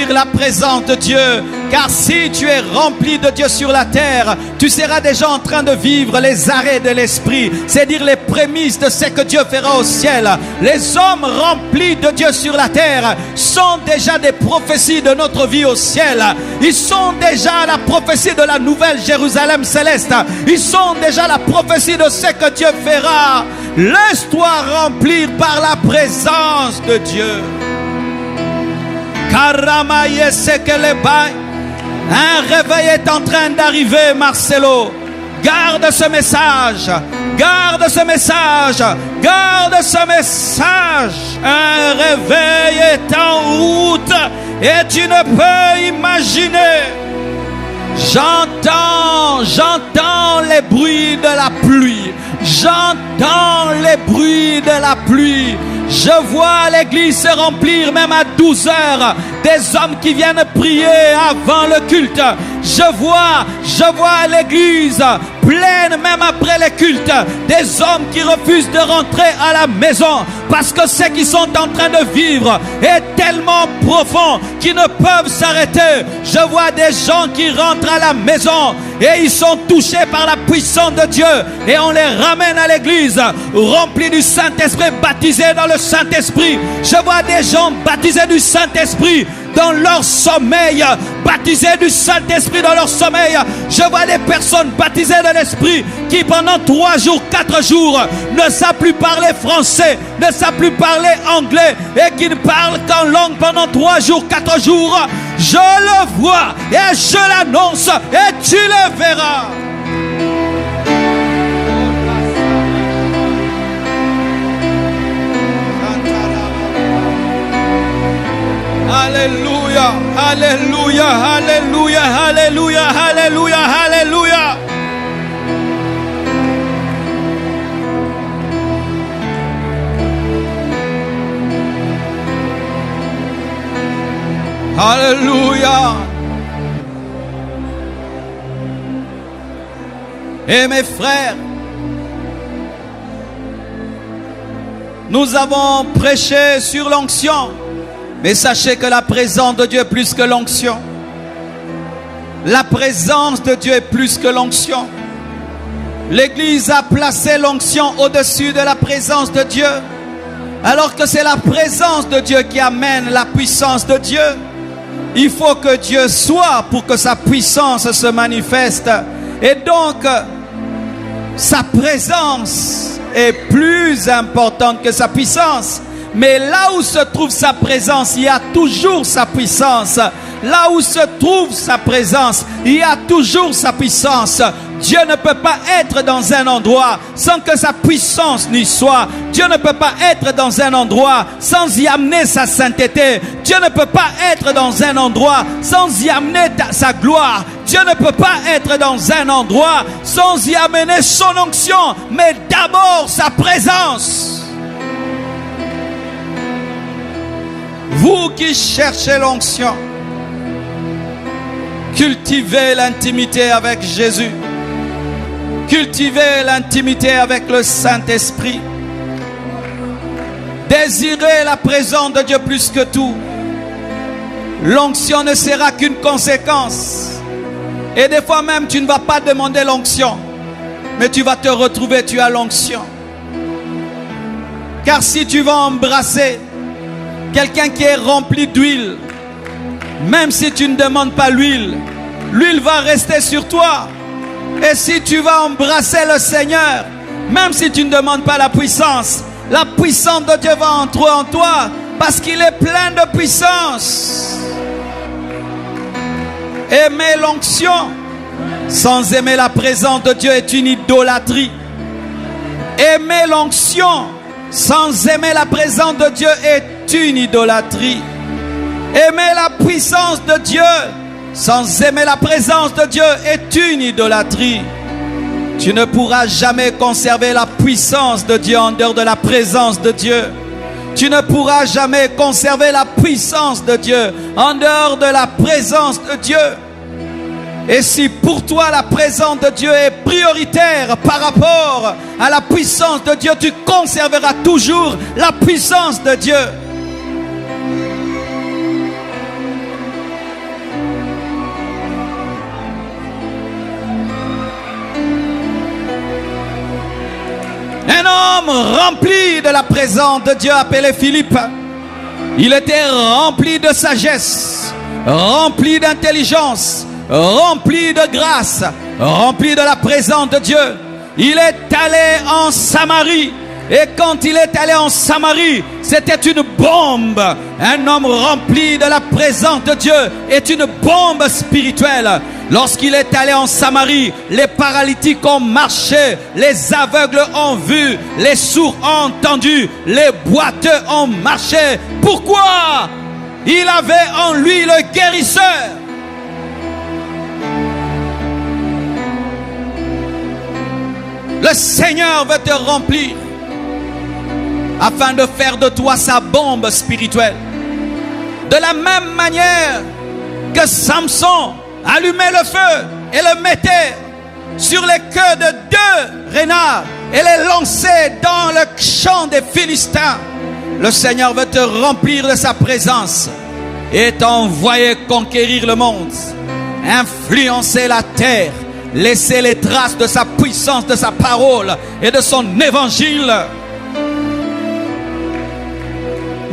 [SPEAKER 1] la présence de Dieu. Car si tu es rempli de Dieu sur la terre, tu seras déjà en train de vivre les arrêts de l'esprit, c'est-à-dire les prémices de ce que Dieu fera au ciel. Les hommes remplis de Dieu sur la terre sont déjà des prophéties de notre vie au ciel. Ils sont déjà la prophétie de la nouvelle Jérusalem céleste. Ils sont déjà la prophétie de ce que Dieu fera. Laisse-toi remplir par la présence de Dieu. Un réveil est en train d'arriver, Marcelo. Garde ce message. Garde ce message. Garde ce message. Un réveil est en route et tu ne peux imaginer. J'entends les bruits de la pluie. J'entends les bruits de la pluie. Je vois l'église se remplir même à 12 heures. Des hommes qui viennent prier avant le culte. Je vois l'église pleine même après les cultes. Des hommes qui refusent de rentrer à la maison parce que ce qu'ils sont en train de vivre est tellement profond qu'ils ne peuvent s'arrêter. Je vois des gens qui rentrent à la maison et ils sont touchés par la puissance de Dieu et on les ramène à l'église remplis du Saint-Esprit, baptisés dans le Saint-Esprit. Je vois des gens baptisés du Saint-Esprit dans leur sommeil, baptisés du Saint-Esprit dans leur sommeil. Je vois des personnes baptisées de l'Esprit qui pendant 3 jours, 4 jours ne savent plus parler français, ne savent plus parler anglais et qui ne parlent qu'en langue pendant 3 jours, 4 jours. Je le vois et je l'annonce et tu le verras. Alléluia, alléluia, alléluia, alléluia, alléluia, alléluia. Alléluia. Et mes frères, nous avons prêché sur l'onction. Mais sachez que la présence de Dieu est plus que l'onction. La présence de Dieu est plus que l'onction. L'Église a placé l'onction au-dessus de la présence de Dieu. Alors que c'est la présence de Dieu qui amène la puissance de Dieu. Il faut que Dieu soit pour que sa puissance se manifeste. Et donc, sa présence est plus importante que sa puissance. Mais là où se trouve sa présence, il y a toujours sa puissance. Là où se trouve sa présence, il y a toujours sa puissance. Dieu ne peut pas être dans un endroit sans que sa puissance n'y soit. Dieu ne peut pas être dans un endroit sans y amener sa sainteté. Dieu ne peut pas être dans un endroit sans y amener sa gloire. Dieu ne peut pas être dans un endroit sans y amener son onction, mais d'abord sa présence. Vous qui cherchez l'onction, cultivez l'intimité avec Jésus. Cultivez l'intimité avec le Saint-Esprit. Désirez la présence de Dieu plus que tout. L'onction ne sera qu'une conséquence. Et des fois même, tu ne vas pas demander l'onction, mais tu vas te retrouver, tu as l'onction. Car si tu vas embrasser quelqu'un qui est rempli d'huile, même si tu ne demandes pas l'huile, l'huile va rester sur toi. Et si tu vas embrasser le Seigneur, même si tu ne demandes pas la puissance de Dieu va entrer en toi, parce qu'il est plein de puissance. Aimer l'onction sans aimer la présence de Dieu est une idolâtrie. Aimer l'onction sans aimer la présence de Dieu est une idolâtrie. Aimer la puissance de Dieu sans aimer la présence de Dieu est une idolâtrie. Tu ne pourras jamais conserver la puissance de Dieu en dehors de la présence de Dieu. Tu ne pourras jamais conserver la puissance de Dieu en dehors de la présence de Dieu. Et si pour toi la présence de Dieu est prioritaire par rapport à la puissance de Dieu, tu conserveras toujours la puissance de Dieu. Un homme rempli de la présence de Dieu appelé Philippe. Il était rempli de sagesse, rempli d'intelligence, rempli de grâce, rempli de la présence de Dieu. Il est allé en Samarie. Et quand il est allé en Samarie, c'était une bombe. Un homme rempli de la présence de Dieu est une bombe spirituelle. Lorsqu'il est allé en Samarie, les paralytiques ont marché, les aveugles ont vu, les sourds ont entendu, les boiteux ont marché. Pourquoi? Il avait en lui le guérisseur. Le Seigneur veut te remplir. afin de faire de toi sa bombe spirituelle. De la même manière que Samson allumait le feu et le mettait sur les queues de 2 renards et les lançait dans le champ des Philistins, le Seigneur veut te remplir de sa présence et t'envoyer conquérir le monde, influencer la terre, laisser les traces de sa puissance, de sa parole et de son évangile.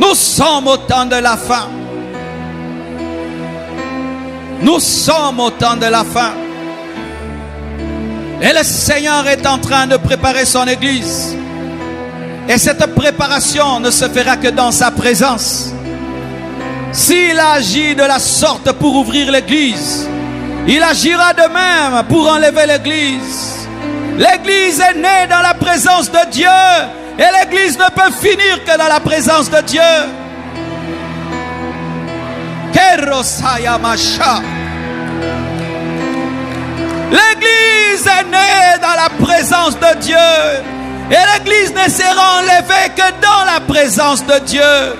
[SPEAKER 1] Nous sommes au temps de la fin. Nous sommes au temps de la fin. Et le Seigneur est en train de préparer son église. Et cette préparation ne se fera que dans sa présence. S'il agit de la sorte pour ouvrir l'église, il agira de même pour enlever l'église. L'église est née dans la présence de Dieu. Et l'église ne peut finir que dans la présence de Dieu. L'église est née dans la présence de Dieu. Et l'église ne sera enlevée que dans la présence de Dieu.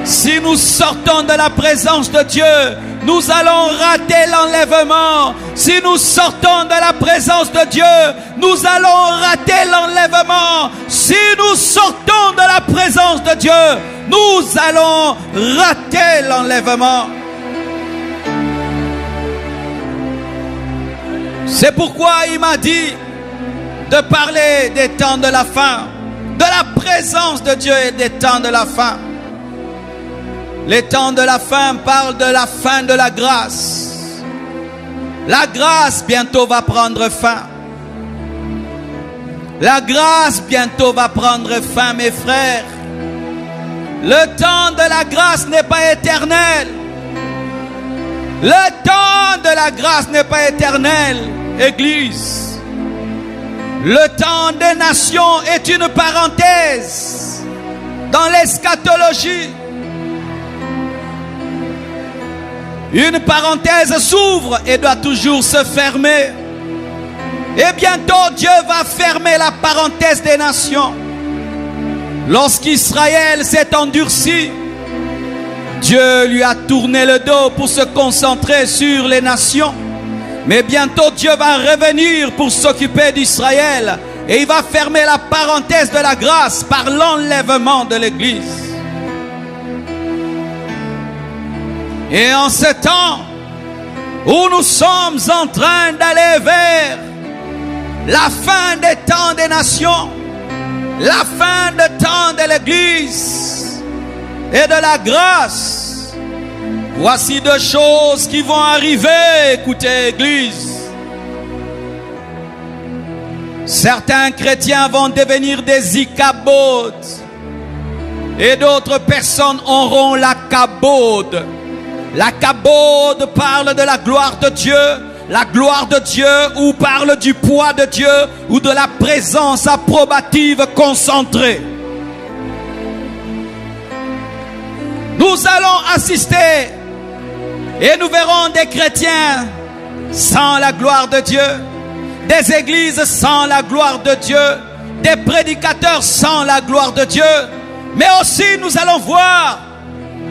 [SPEAKER 1] Si nous sortons de la présence de Dieu, nous allons rater l'enlèvement. Si nous sortons de la présence de Dieu, nous allons rater l'enlèvement. Si nous sortons de la présence de Dieu, nous allons rater l'enlèvement. C'est pourquoi il m'a dit de parler des temps de la fin, de la présence de Dieu et des temps de la fin. Les temps de la fin parlent de la fin de la grâce. La grâce bientôt va prendre fin. La grâce bientôt va prendre fin, mes frères. Le temps de la grâce n'est pas éternel. Le temps de la grâce n'est pas éternel, Église. Le temps des nations est une parenthèse dans l'eschatologie. Une parenthèse s'ouvre et doit toujours se fermer. Et bientôt Dieu va fermer la parenthèse des nations. Lorsqu'Israël s'est endurci, Dieu lui a tourné le dos pour se concentrer sur les nations. Mais bientôt Dieu va revenir pour s'occuper d'Israël. Et il va fermer la parenthèse de la grâce par l'enlèvement de l'Église. Et en ce temps où nous sommes en train d'aller vers la fin des temps des nations, la fin des temps de l'Église et de la grâce, voici 2 choses qui vont arriver. Écoutez, Église. Certains chrétiens vont devenir des icabod et d'autres personnes auront la cabode. La cabode parle de la gloire de Dieu. La gloire de Dieu ou parle du poids de Dieu ou de la présence approbative concentrée. Nous allons assister et nous verrons des chrétiens sans la gloire de Dieu, des églises sans la gloire de Dieu, des prédicateurs sans la gloire de Dieu, mais aussi nous allons voir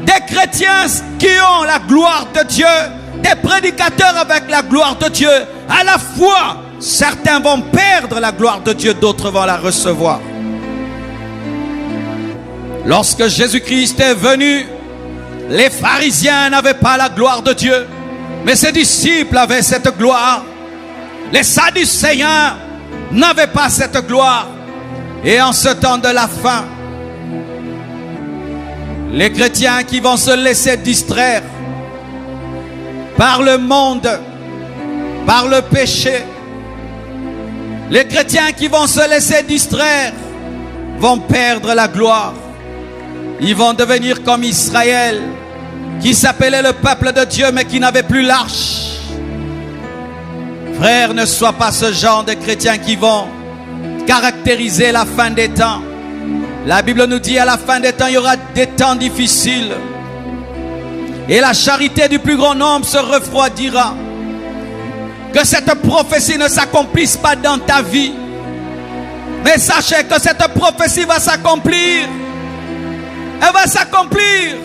[SPEAKER 1] des chrétiens qui ont la gloire de Dieu, des prédicateurs avec la gloire de Dieu. À la fois, certains vont perdre la gloire de Dieu, d'autres vont la recevoir. Lorsque Jésus-Christ est venu, les pharisiens n'avaient pas la gloire de Dieu, mais ses disciples avaient cette gloire. Les sadducéens n'avaient pas cette gloire. Et en ce temps de la fin, les chrétiens qui vont se laisser distraire par le monde, par le péché, les chrétiens qui vont se laisser distraire vont perdre la gloire. Ils vont devenir comme Israël, qui s'appelait le peuple de Dieu, mais qui n'avait plus l'arche. Frère, ne sois pas ce genre de chrétiens qui vont caractériser la fin des temps. La Bible nous dit à la fin des temps, il y aura des temps difficiles. Et la charité du plus grand nombre se refroidira. Que cette prophétie ne s'accomplisse pas dans ta vie. Mais sachez que cette prophétie va s'accomplir. Elle va s'accomplir.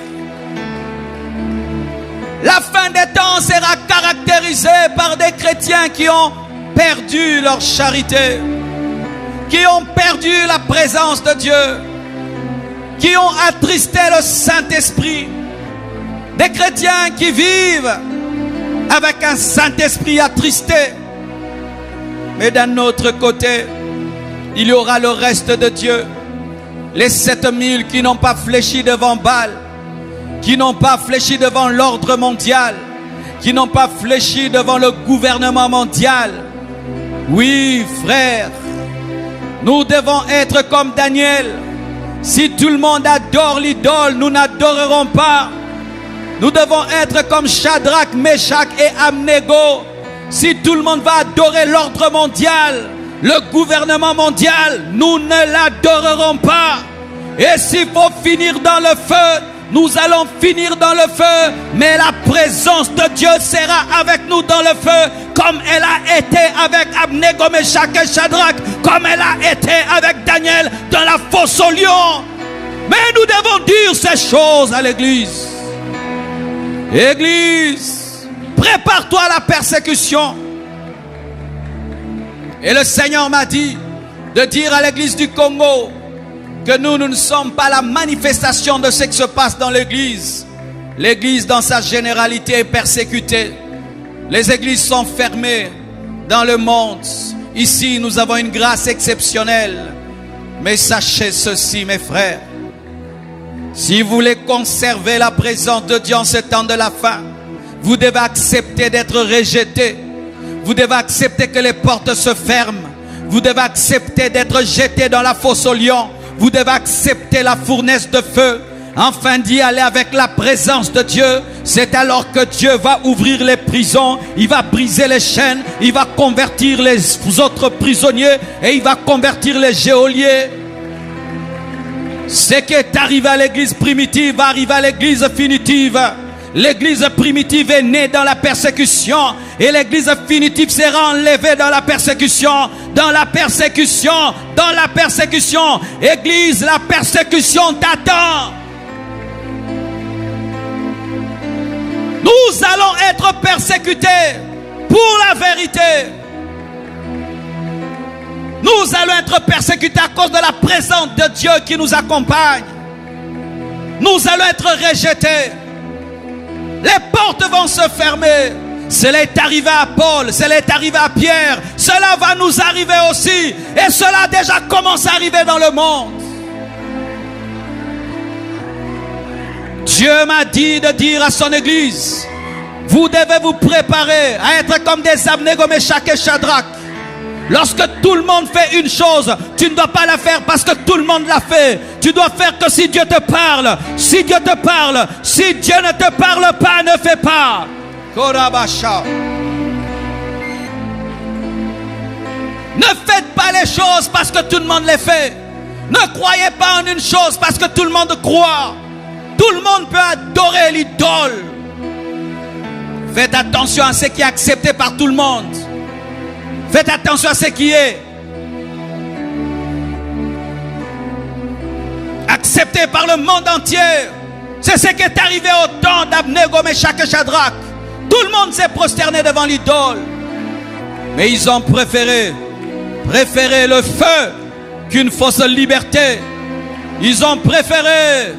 [SPEAKER 1] La fin des temps sera caractérisée par des chrétiens qui ont perdu leur charité, qui ont perdu la présence de Dieu, qui ont attristé le Saint-Esprit. Des chrétiens qui vivent avec un Saint-Esprit attristé. Mais d'un autre côté, il y aura le reste de Dieu. Les 7000 qui n'ont pas fléchi devant Baal, qui n'ont pas fléchi devant l'ordre mondial, qui n'ont pas fléchi devant le gouvernement mondial. Oui, frères, nous devons être comme Daniel. Si tout le monde adore l'idole, nous n'adorerons pas. Nous devons être comme Shadrach, Meshach et Abednego. Si tout le monde va adorer l'ordre mondial, le gouvernement mondial, nous ne l'adorerons pas. Et s'il faut finir dans le feu, nous allons finir dans le feu. Mais la présence de Dieu sera avec nous dans le feu, comme elle a été avec Abednego, Meshach et Shadrach, comme elle a été avec Daniel dans la fosse aux lions. Mais nous devons dire ces choses à l'église. Église, prépare-toi à la persécution. Et le Seigneur m'a dit de dire à l'église du Congo que nous ne sommes pas la manifestation de ce qui se passe dans l'église. L'église dans sa généralité est persécutée. Les églises sont fermées dans le monde. Ici, nous avons une grâce exceptionnelle. Mais sachez ceci, mes frères. Si vous voulez conserver la présence de Dieu en ce temps de la fin, vous devez accepter d'être rejeté. Vous devez accepter que les portes se ferment. Vous devez accepter d'être jeté dans la fosse aux lions. Vous devez accepter la fournaise de feu. Enfin d'y aller avec la présence de Dieu. C'est alors que Dieu va ouvrir les prisons. Il va briser les chaînes. Il va convertir les autres prisonniers. Et il va convertir les geôliers. Ce qui est arrivé à l'église primitive va arriver à l'église finitive. L'église primitive est née dans la persécution. Et l'église finitive sera enlevée dans la persécution. Dans la persécution. Dans la persécution. Église, la persécution t'attend. Nous allons être persécutés pour la vérité. Nous allons être persécutés à cause de la présence de Dieu qui nous accompagne. Nous allons être rejetés. Les portes vont se fermer. Cela est arrivé à Paul, cela est arrivé à Pierre. Cela va nous arriver aussi. Et cela a déjà commencé à arriver dans le monde. Dieu m'a dit de dire à son église, vous devez vous préparer à être comme des Abednego, Meshach et Shadrach. Lorsque tout le monde fait une chose, tu ne dois pas la faire parce que tout le monde l'a fait. Tu dois faire que si Dieu te parle. Si Dieu te parle. Si Dieu ne te parle pas, ne fais pas. Korabasha. Ne faites pas les choses parce que tout le monde les fait. Ne croyez pas en une chose parce que tout le monde croit. Tout le monde peut adorer l'idole. Faites attention à ce qui est accepté par tout le monde. Faites attention à ce qui est accepté par le monde entier. C'est ce qui est arrivé au temps d'Abednego, Meshach et Shadrach. Tout le monde s'est prosterné devant l'idole. Mais ils ont préféré le feu qu'une fausse liberté. Ils ont préféré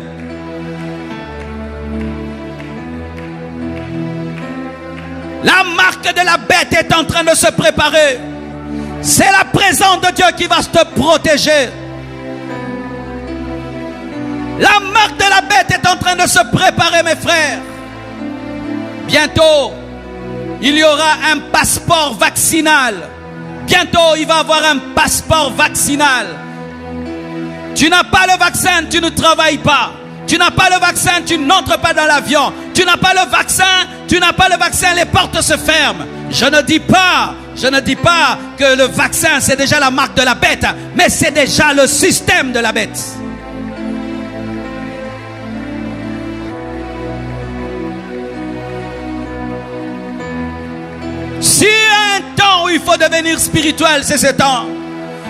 [SPEAKER 1] la marque de la bête est en train de se préparer. C'est la présence de Dieu qui va te protéger. La marque de la bête est en train de se préparer, mes frères. Bientôt, il y aura un passeport vaccinal. Bientôt, il va y avoir un passeport vaccinal. Tu n'as pas le vaccin, tu ne travailles pas. Tu n'as pas le vaccin, tu n'entres pas dans l'avion. Tu n'as pas le vaccin, les portes se ferment. Je ne dis pas que le vaccin c'est déjà la marque de la bête, mais c'est déjà le système de la bête. S'il y a un temps où il faut devenir spirituel, c'est ce temps.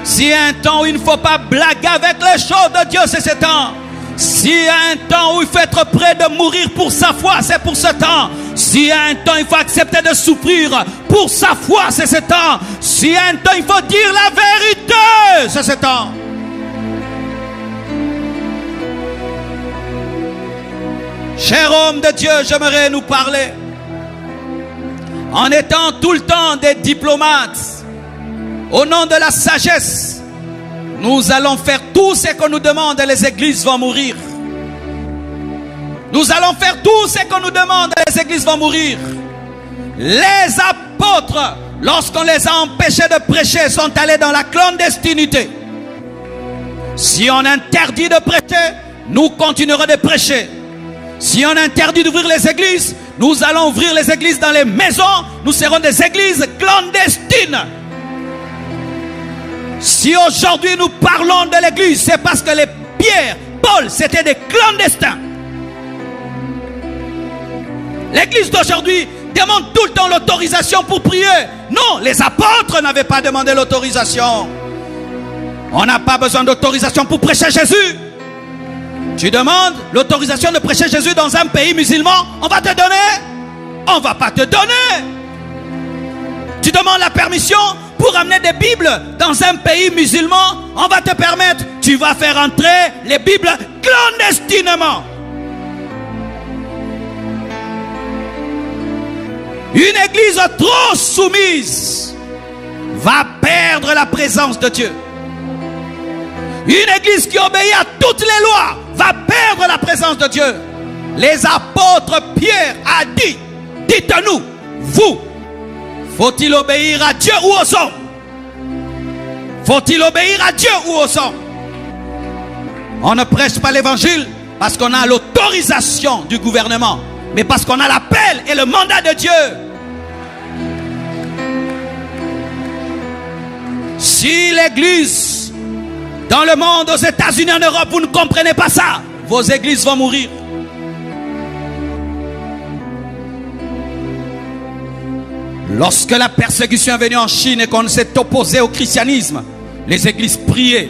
[SPEAKER 1] S'il y a un temps où il ne faut pas blaguer avec les choses de Dieu, c'est ce temps. S'il y a un temps où il faut être prêt de mourir pour sa foi, c'est pour ce temps. S'il y a un temps, il faut accepter de souffrir pour sa foi, c'est ce temps. S'il y a un temps, il faut dire la vérité, c'est ce temps. Cher homme de Dieu, j'aimerais nous parler. En étant tout le temps des diplomates, au nom de la sagesse, nous allons faire tout ce qu'on nous demande et les églises vont mourir. Nous allons faire tout ce qu'on nous demande et les églises vont mourir. Les apôtres, lorsqu'on les a empêchés de prêcher, sont allés dans la clandestinité. Si on interdit de prêcher, nous continuerons de prêcher. Si on interdit d'ouvrir les églises, nous allons ouvrir les églises dans les maisons. Nous serons des églises clandestines. Si aujourd'hui nous parlons de l'église, c'est parce que les Pierre, Paul, c'était des clandestins. L'église d'aujourd'hui demande tout le temps l'autorisation pour prier. Non, les apôtres n'avaient pas demandé l'autorisation. On n'a pas besoin d'autorisation pour prêcher Jésus. Tu demandes l'autorisation de prêcher Jésus dans un pays musulman, on va te donner? On ne va pas te donner. Tu demandes la permission pour amener des Bibles dans un pays musulman, on va te permettre. Tu vas faire entrer les Bibles clandestinement. Une église trop soumise va perdre la présence de Dieu. Une église qui obéit à toutes les lois va perdre la présence de Dieu. Les apôtres, Pierre a dit, dites-nous, vous, faut-il obéir à Dieu ou aux hommes? Faut-il obéir à Dieu ou aux hommes? On ne prêche pas l'évangile parce qu'on a l'autorisation du gouvernement, mais parce qu'on a l'appel et le mandat de Dieu. Si l'église dans le monde, aux États-Unis, en Europe, vous ne comprenez pas ça, vos églises vont mourir. Lorsque la persécution est venue en Chine et qu'on s'est opposé au christianisme, les églises priaient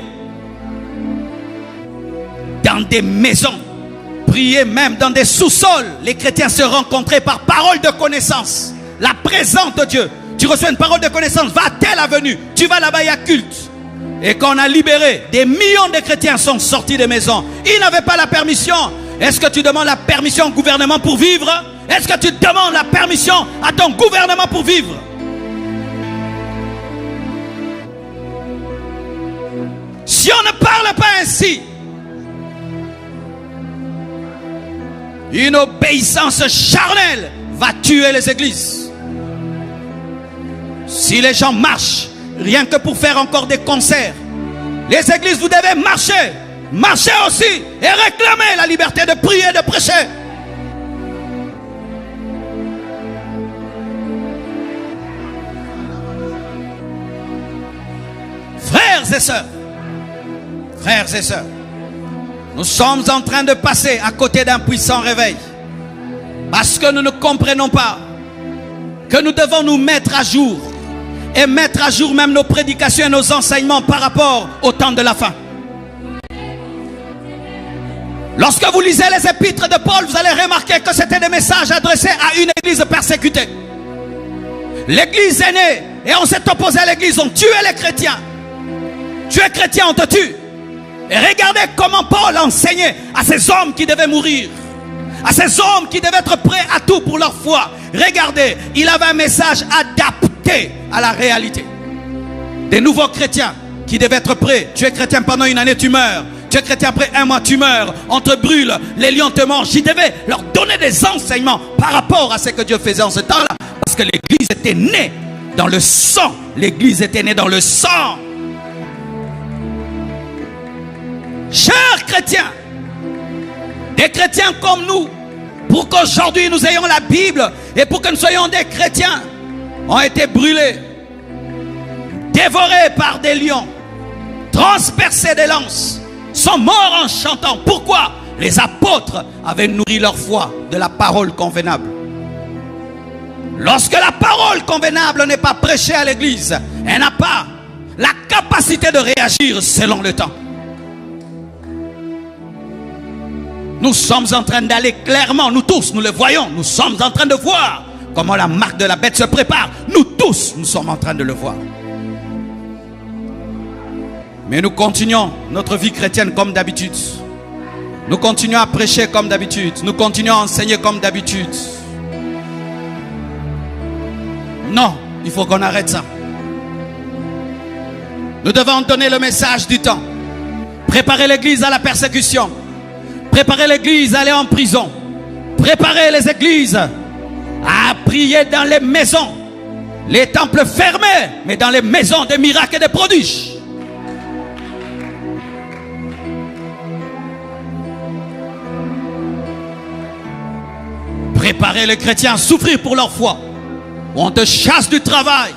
[SPEAKER 1] dans des maisons, priaient même dans des sous-sols. Les chrétiens se rencontraient par parole de connaissance. La présence de Dieu. Tu reçois une parole de connaissance, va à telle avenue, tu vas là-bas, il y a culte. Et quand on a libéré, des millions de chrétiens sont sortis des maisons. Ils n'avaient pas la permission. Est-ce que tu demandes la permission au gouvernement pour vivre? Est-ce que tu demandes la permission à ton gouvernement pour vivre? Si on ne parle pas ainsi, une obéissance charnelle va tuer les églises. Si les gens marchent rien que pour faire encore des concerts, les églises, vous devez marcher. Marcher aussi et réclamer la liberté de prier et de prêcher. Frères et sœurs, nous sommes en train de passer à côté d'un puissant réveil. Parce que nous ne comprenons pas que nous devons nous mettre à jour. Et mettre à jour même nos prédications et nos enseignements par rapport au temps de la fin. Lorsque vous lisez les épîtres de Paul, vous allez remarquer que c'était des messages adressés à une église persécutée. L'église est née et on s'est opposé à l'église, on tuait les chrétiens. Tu es chrétien, on te tue. Et regardez comment Paul enseignait à ces hommes qui devaient mourir, à ces hommes qui devaient être prêts à tout pour leur foi. Regardez, il avait un message adapté à la réalité. Des nouveaux chrétiens qui devaient être prêts. Tu es chrétien pendant une année, tu meurs. Tu es chrétien après un mois, tu meurs. On te brûle, les lions te mangent. Il devait leur donner des enseignements par rapport à ce que Dieu faisait en ce temps-là. Parce que l'église était née dans le sang. L'église était née dans le sang. Chers chrétiens, des chrétiens comme nous, pour qu'aujourd'hui nous ayons la Bible et pour que nous soyons des chrétiens, ont été brûlés, dévorés par des lions, transpercés des lances, sont morts en chantant. Pourquoi? Les apôtres avaient nourri leur foi de la parole convenable. Lorsque la parole convenable n'est pas prêchée à l'église, elle n'a pas la capacité de réagir selon le temps. Nous sommes en train d'aller clairement, nous tous, nous le voyons, nous sommes en train de voir comment la marque de la bête se prépare. Nous tous, nous sommes en train de le voir. Mais nous continuons notre vie chrétienne comme d'habitude. Nous continuons à prêcher comme d'habitude. Nous continuons à enseigner comme d'habitude. Non, il faut qu'on arrête ça. Nous devons donner le message du temps. Préparer l'église à la persécution. Préparer l'église à aller en prison. Préparer les églises à prier dans les maisons. Les temples fermés, mais dans les maisons des miracles et des prodiges. Préparer les chrétiens à souffrir pour leur foi. On te chasse du travail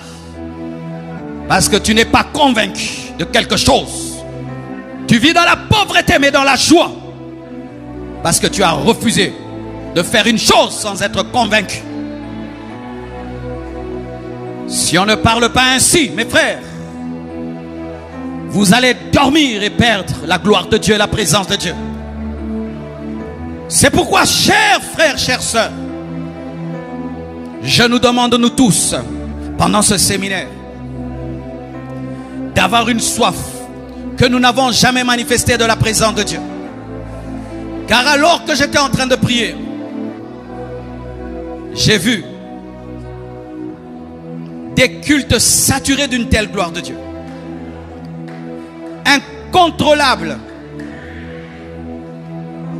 [SPEAKER 1] parce que tu n'es pas convaincu de quelque chose. Tu vis dans la pauvreté mais dans la joie parce que tu as refusé de faire une chose sans être convaincu. Si on ne parle pas ainsi, mes frères, vous allez dormir et perdre la gloire de Dieu et la présence de Dieu. C'est pourquoi, chers frères, chères sœurs, je nous demande, nous tous, pendant ce séminaire, d'avoir une soif que nous n'avons jamais manifestée de la présence de Dieu. Car alors que j'étais en train de prier, j'ai vu des cultes saturés d'une telle gloire de Dieu. Incontrôlable.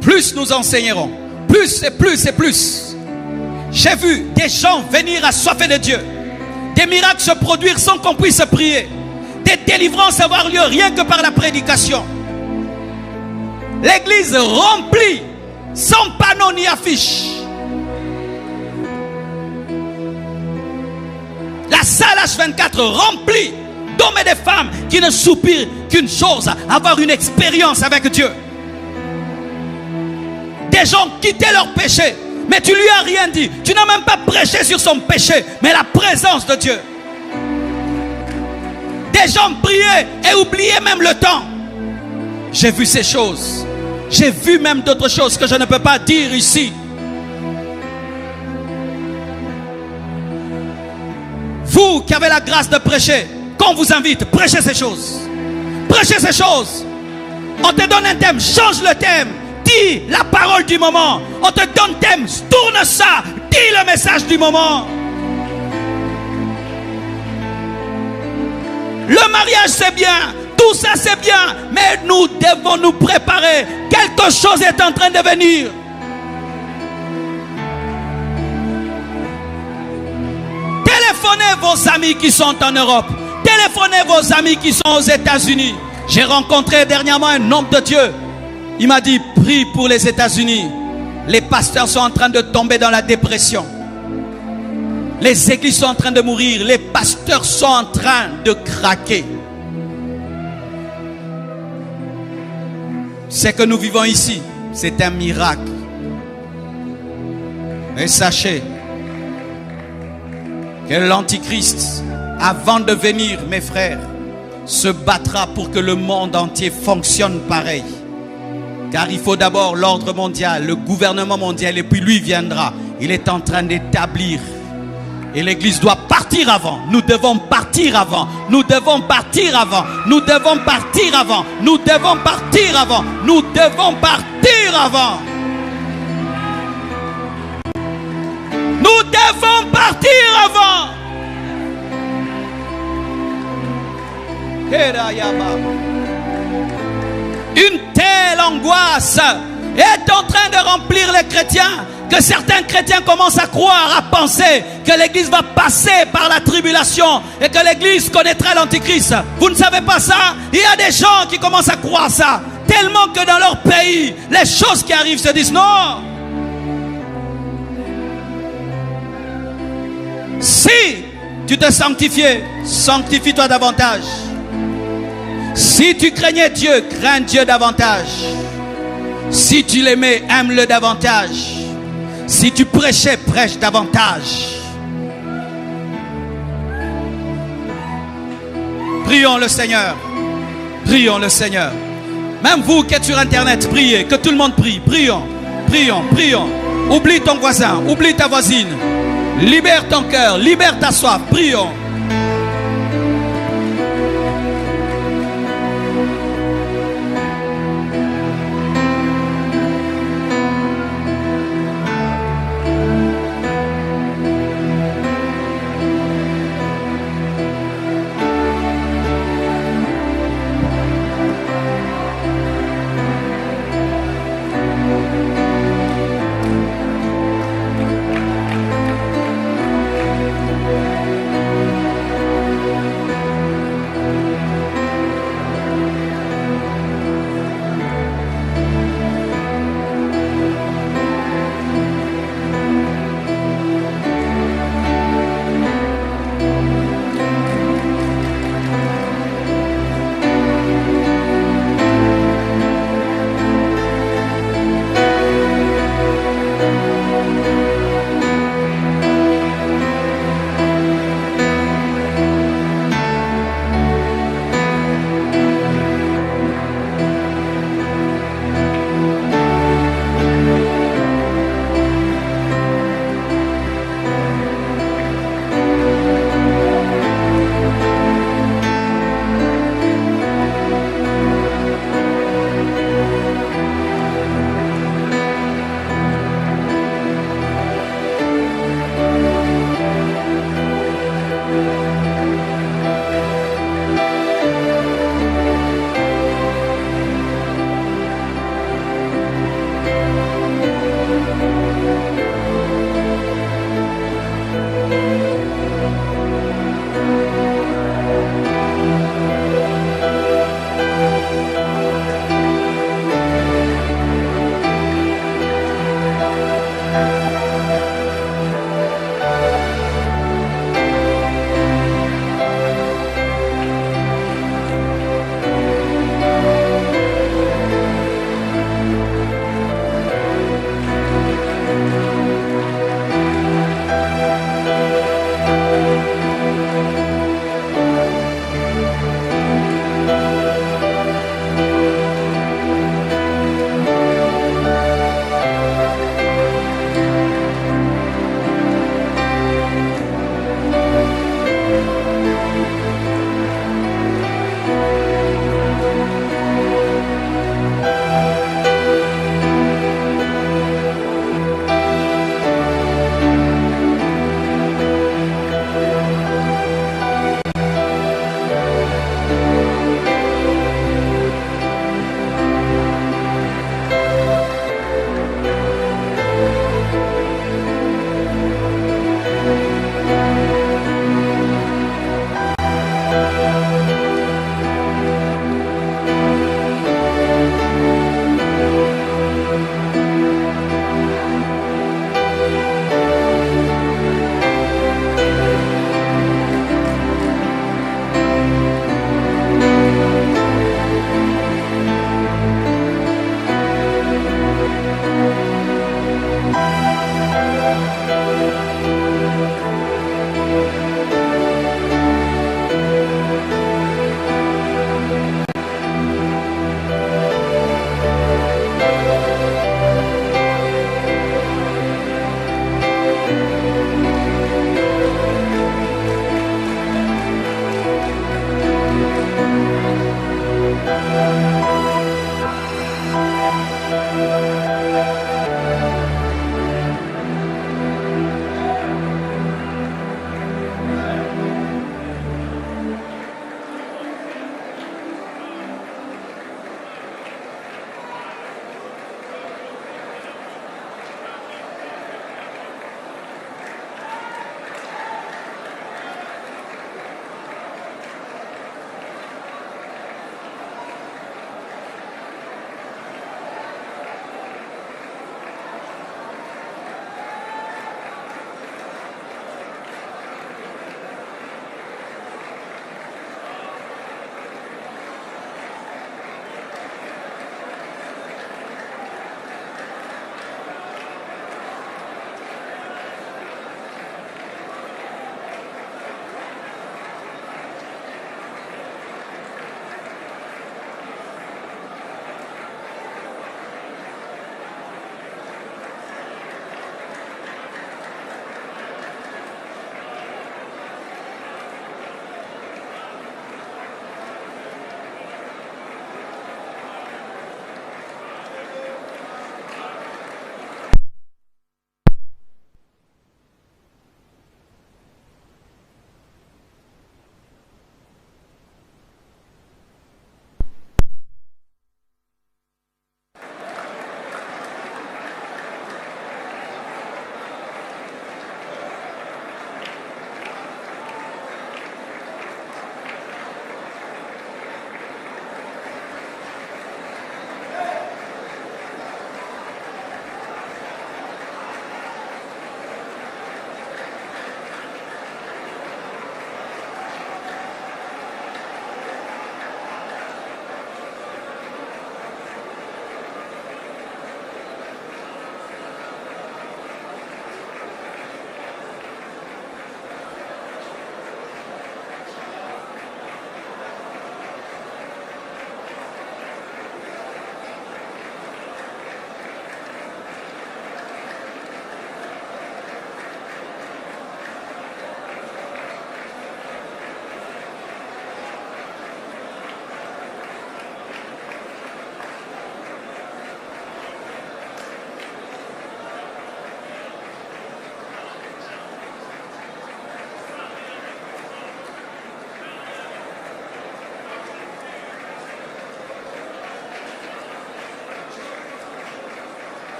[SPEAKER 1] Plus nous enseignerons, plus et plus et plus. J'ai vu des gens venir assoiffés de Dieu. Des miracles se produire sans qu'on puisse prier. Des délivrances avoir lieu rien que par la prédication. L'église remplie, sans panneau ni affiche. La salle H24 remplie d'hommes et de femmes qui ne soupirent qu'une chose, avoir une expérience avec Dieu. Des gens quittaient leur péché, mais tu lui as rien dit. Tu n'as même pas prêché sur son péché, mais la présence de Dieu. Des gens priaient et oubliaient même le temps. J'ai vu ces choses. J'ai vu même d'autres choses que je ne peux pas dire ici. Vous qui avez la grâce de prêcher, qu'on vous invite, prêchez ces choses. Prêchez ces choses. On te donne un thème, change le thème. Dis la parole du moment. On te donne thème, tourne ça. Dis le message du moment. Le mariage c'est bien, tout ça c'est bien, mais nous devons nous préparer. Quelque chose est en train de venir. Téléphonez vos amis qui sont en Europe. Téléphonez vos amis qui sont aux États-Unis. J'ai rencontré dernièrement un homme de Dieu. Il m'a dit, prie pour les États-Unis. Les pasteurs sont en train de tomber dans la dépression. Les églises sont en train de mourir. Les pasteurs sont en train de craquer. Ce que nous vivons ici, c'est un miracle. Et sachez que l'Antichrist, avant de venir, mes frères, se battra pour que le monde entier fonctionne pareil. Car il faut d'abord l'ordre mondial, le gouvernement mondial, et puis lui viendra. Il est en train d'établir. Et l'église doit partir avant. Nous devons partir avant. Nous devons partir avant. Nous devons partir avant. Nous devons partir avant. Nous devons partir avant. Nous devons partir avant. Une telle angoisse est en train de remplir les chrétiens que certains chrétiens commencent à croire, à penser que l'église va passer par la tribulation et que l'église connaîtra l'antichrist. Vous ne savez pas ça? Il y a des gens qui commencent à croire ça, tellement que dans leur pays, les choses qui arrivent se disent non. Si tu te sanctifiais, sanctifie-toi davantage. Si tu craignais Dieu, crains Dieu davantage. Si tu l'aimais, aime-le davantage. Si tu prêchais, prêche davantage. Prions le Seigneur. Prions le Seigneur. Même vous qui êtes sur Internet, priez. Que tout le monde prie. Prions. Prions. Prions. Oublie ton voisin. Oublie ta voisine. Libère ton cœur. Libère ta soif. Prions.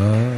[SPEAKER 1] Amen.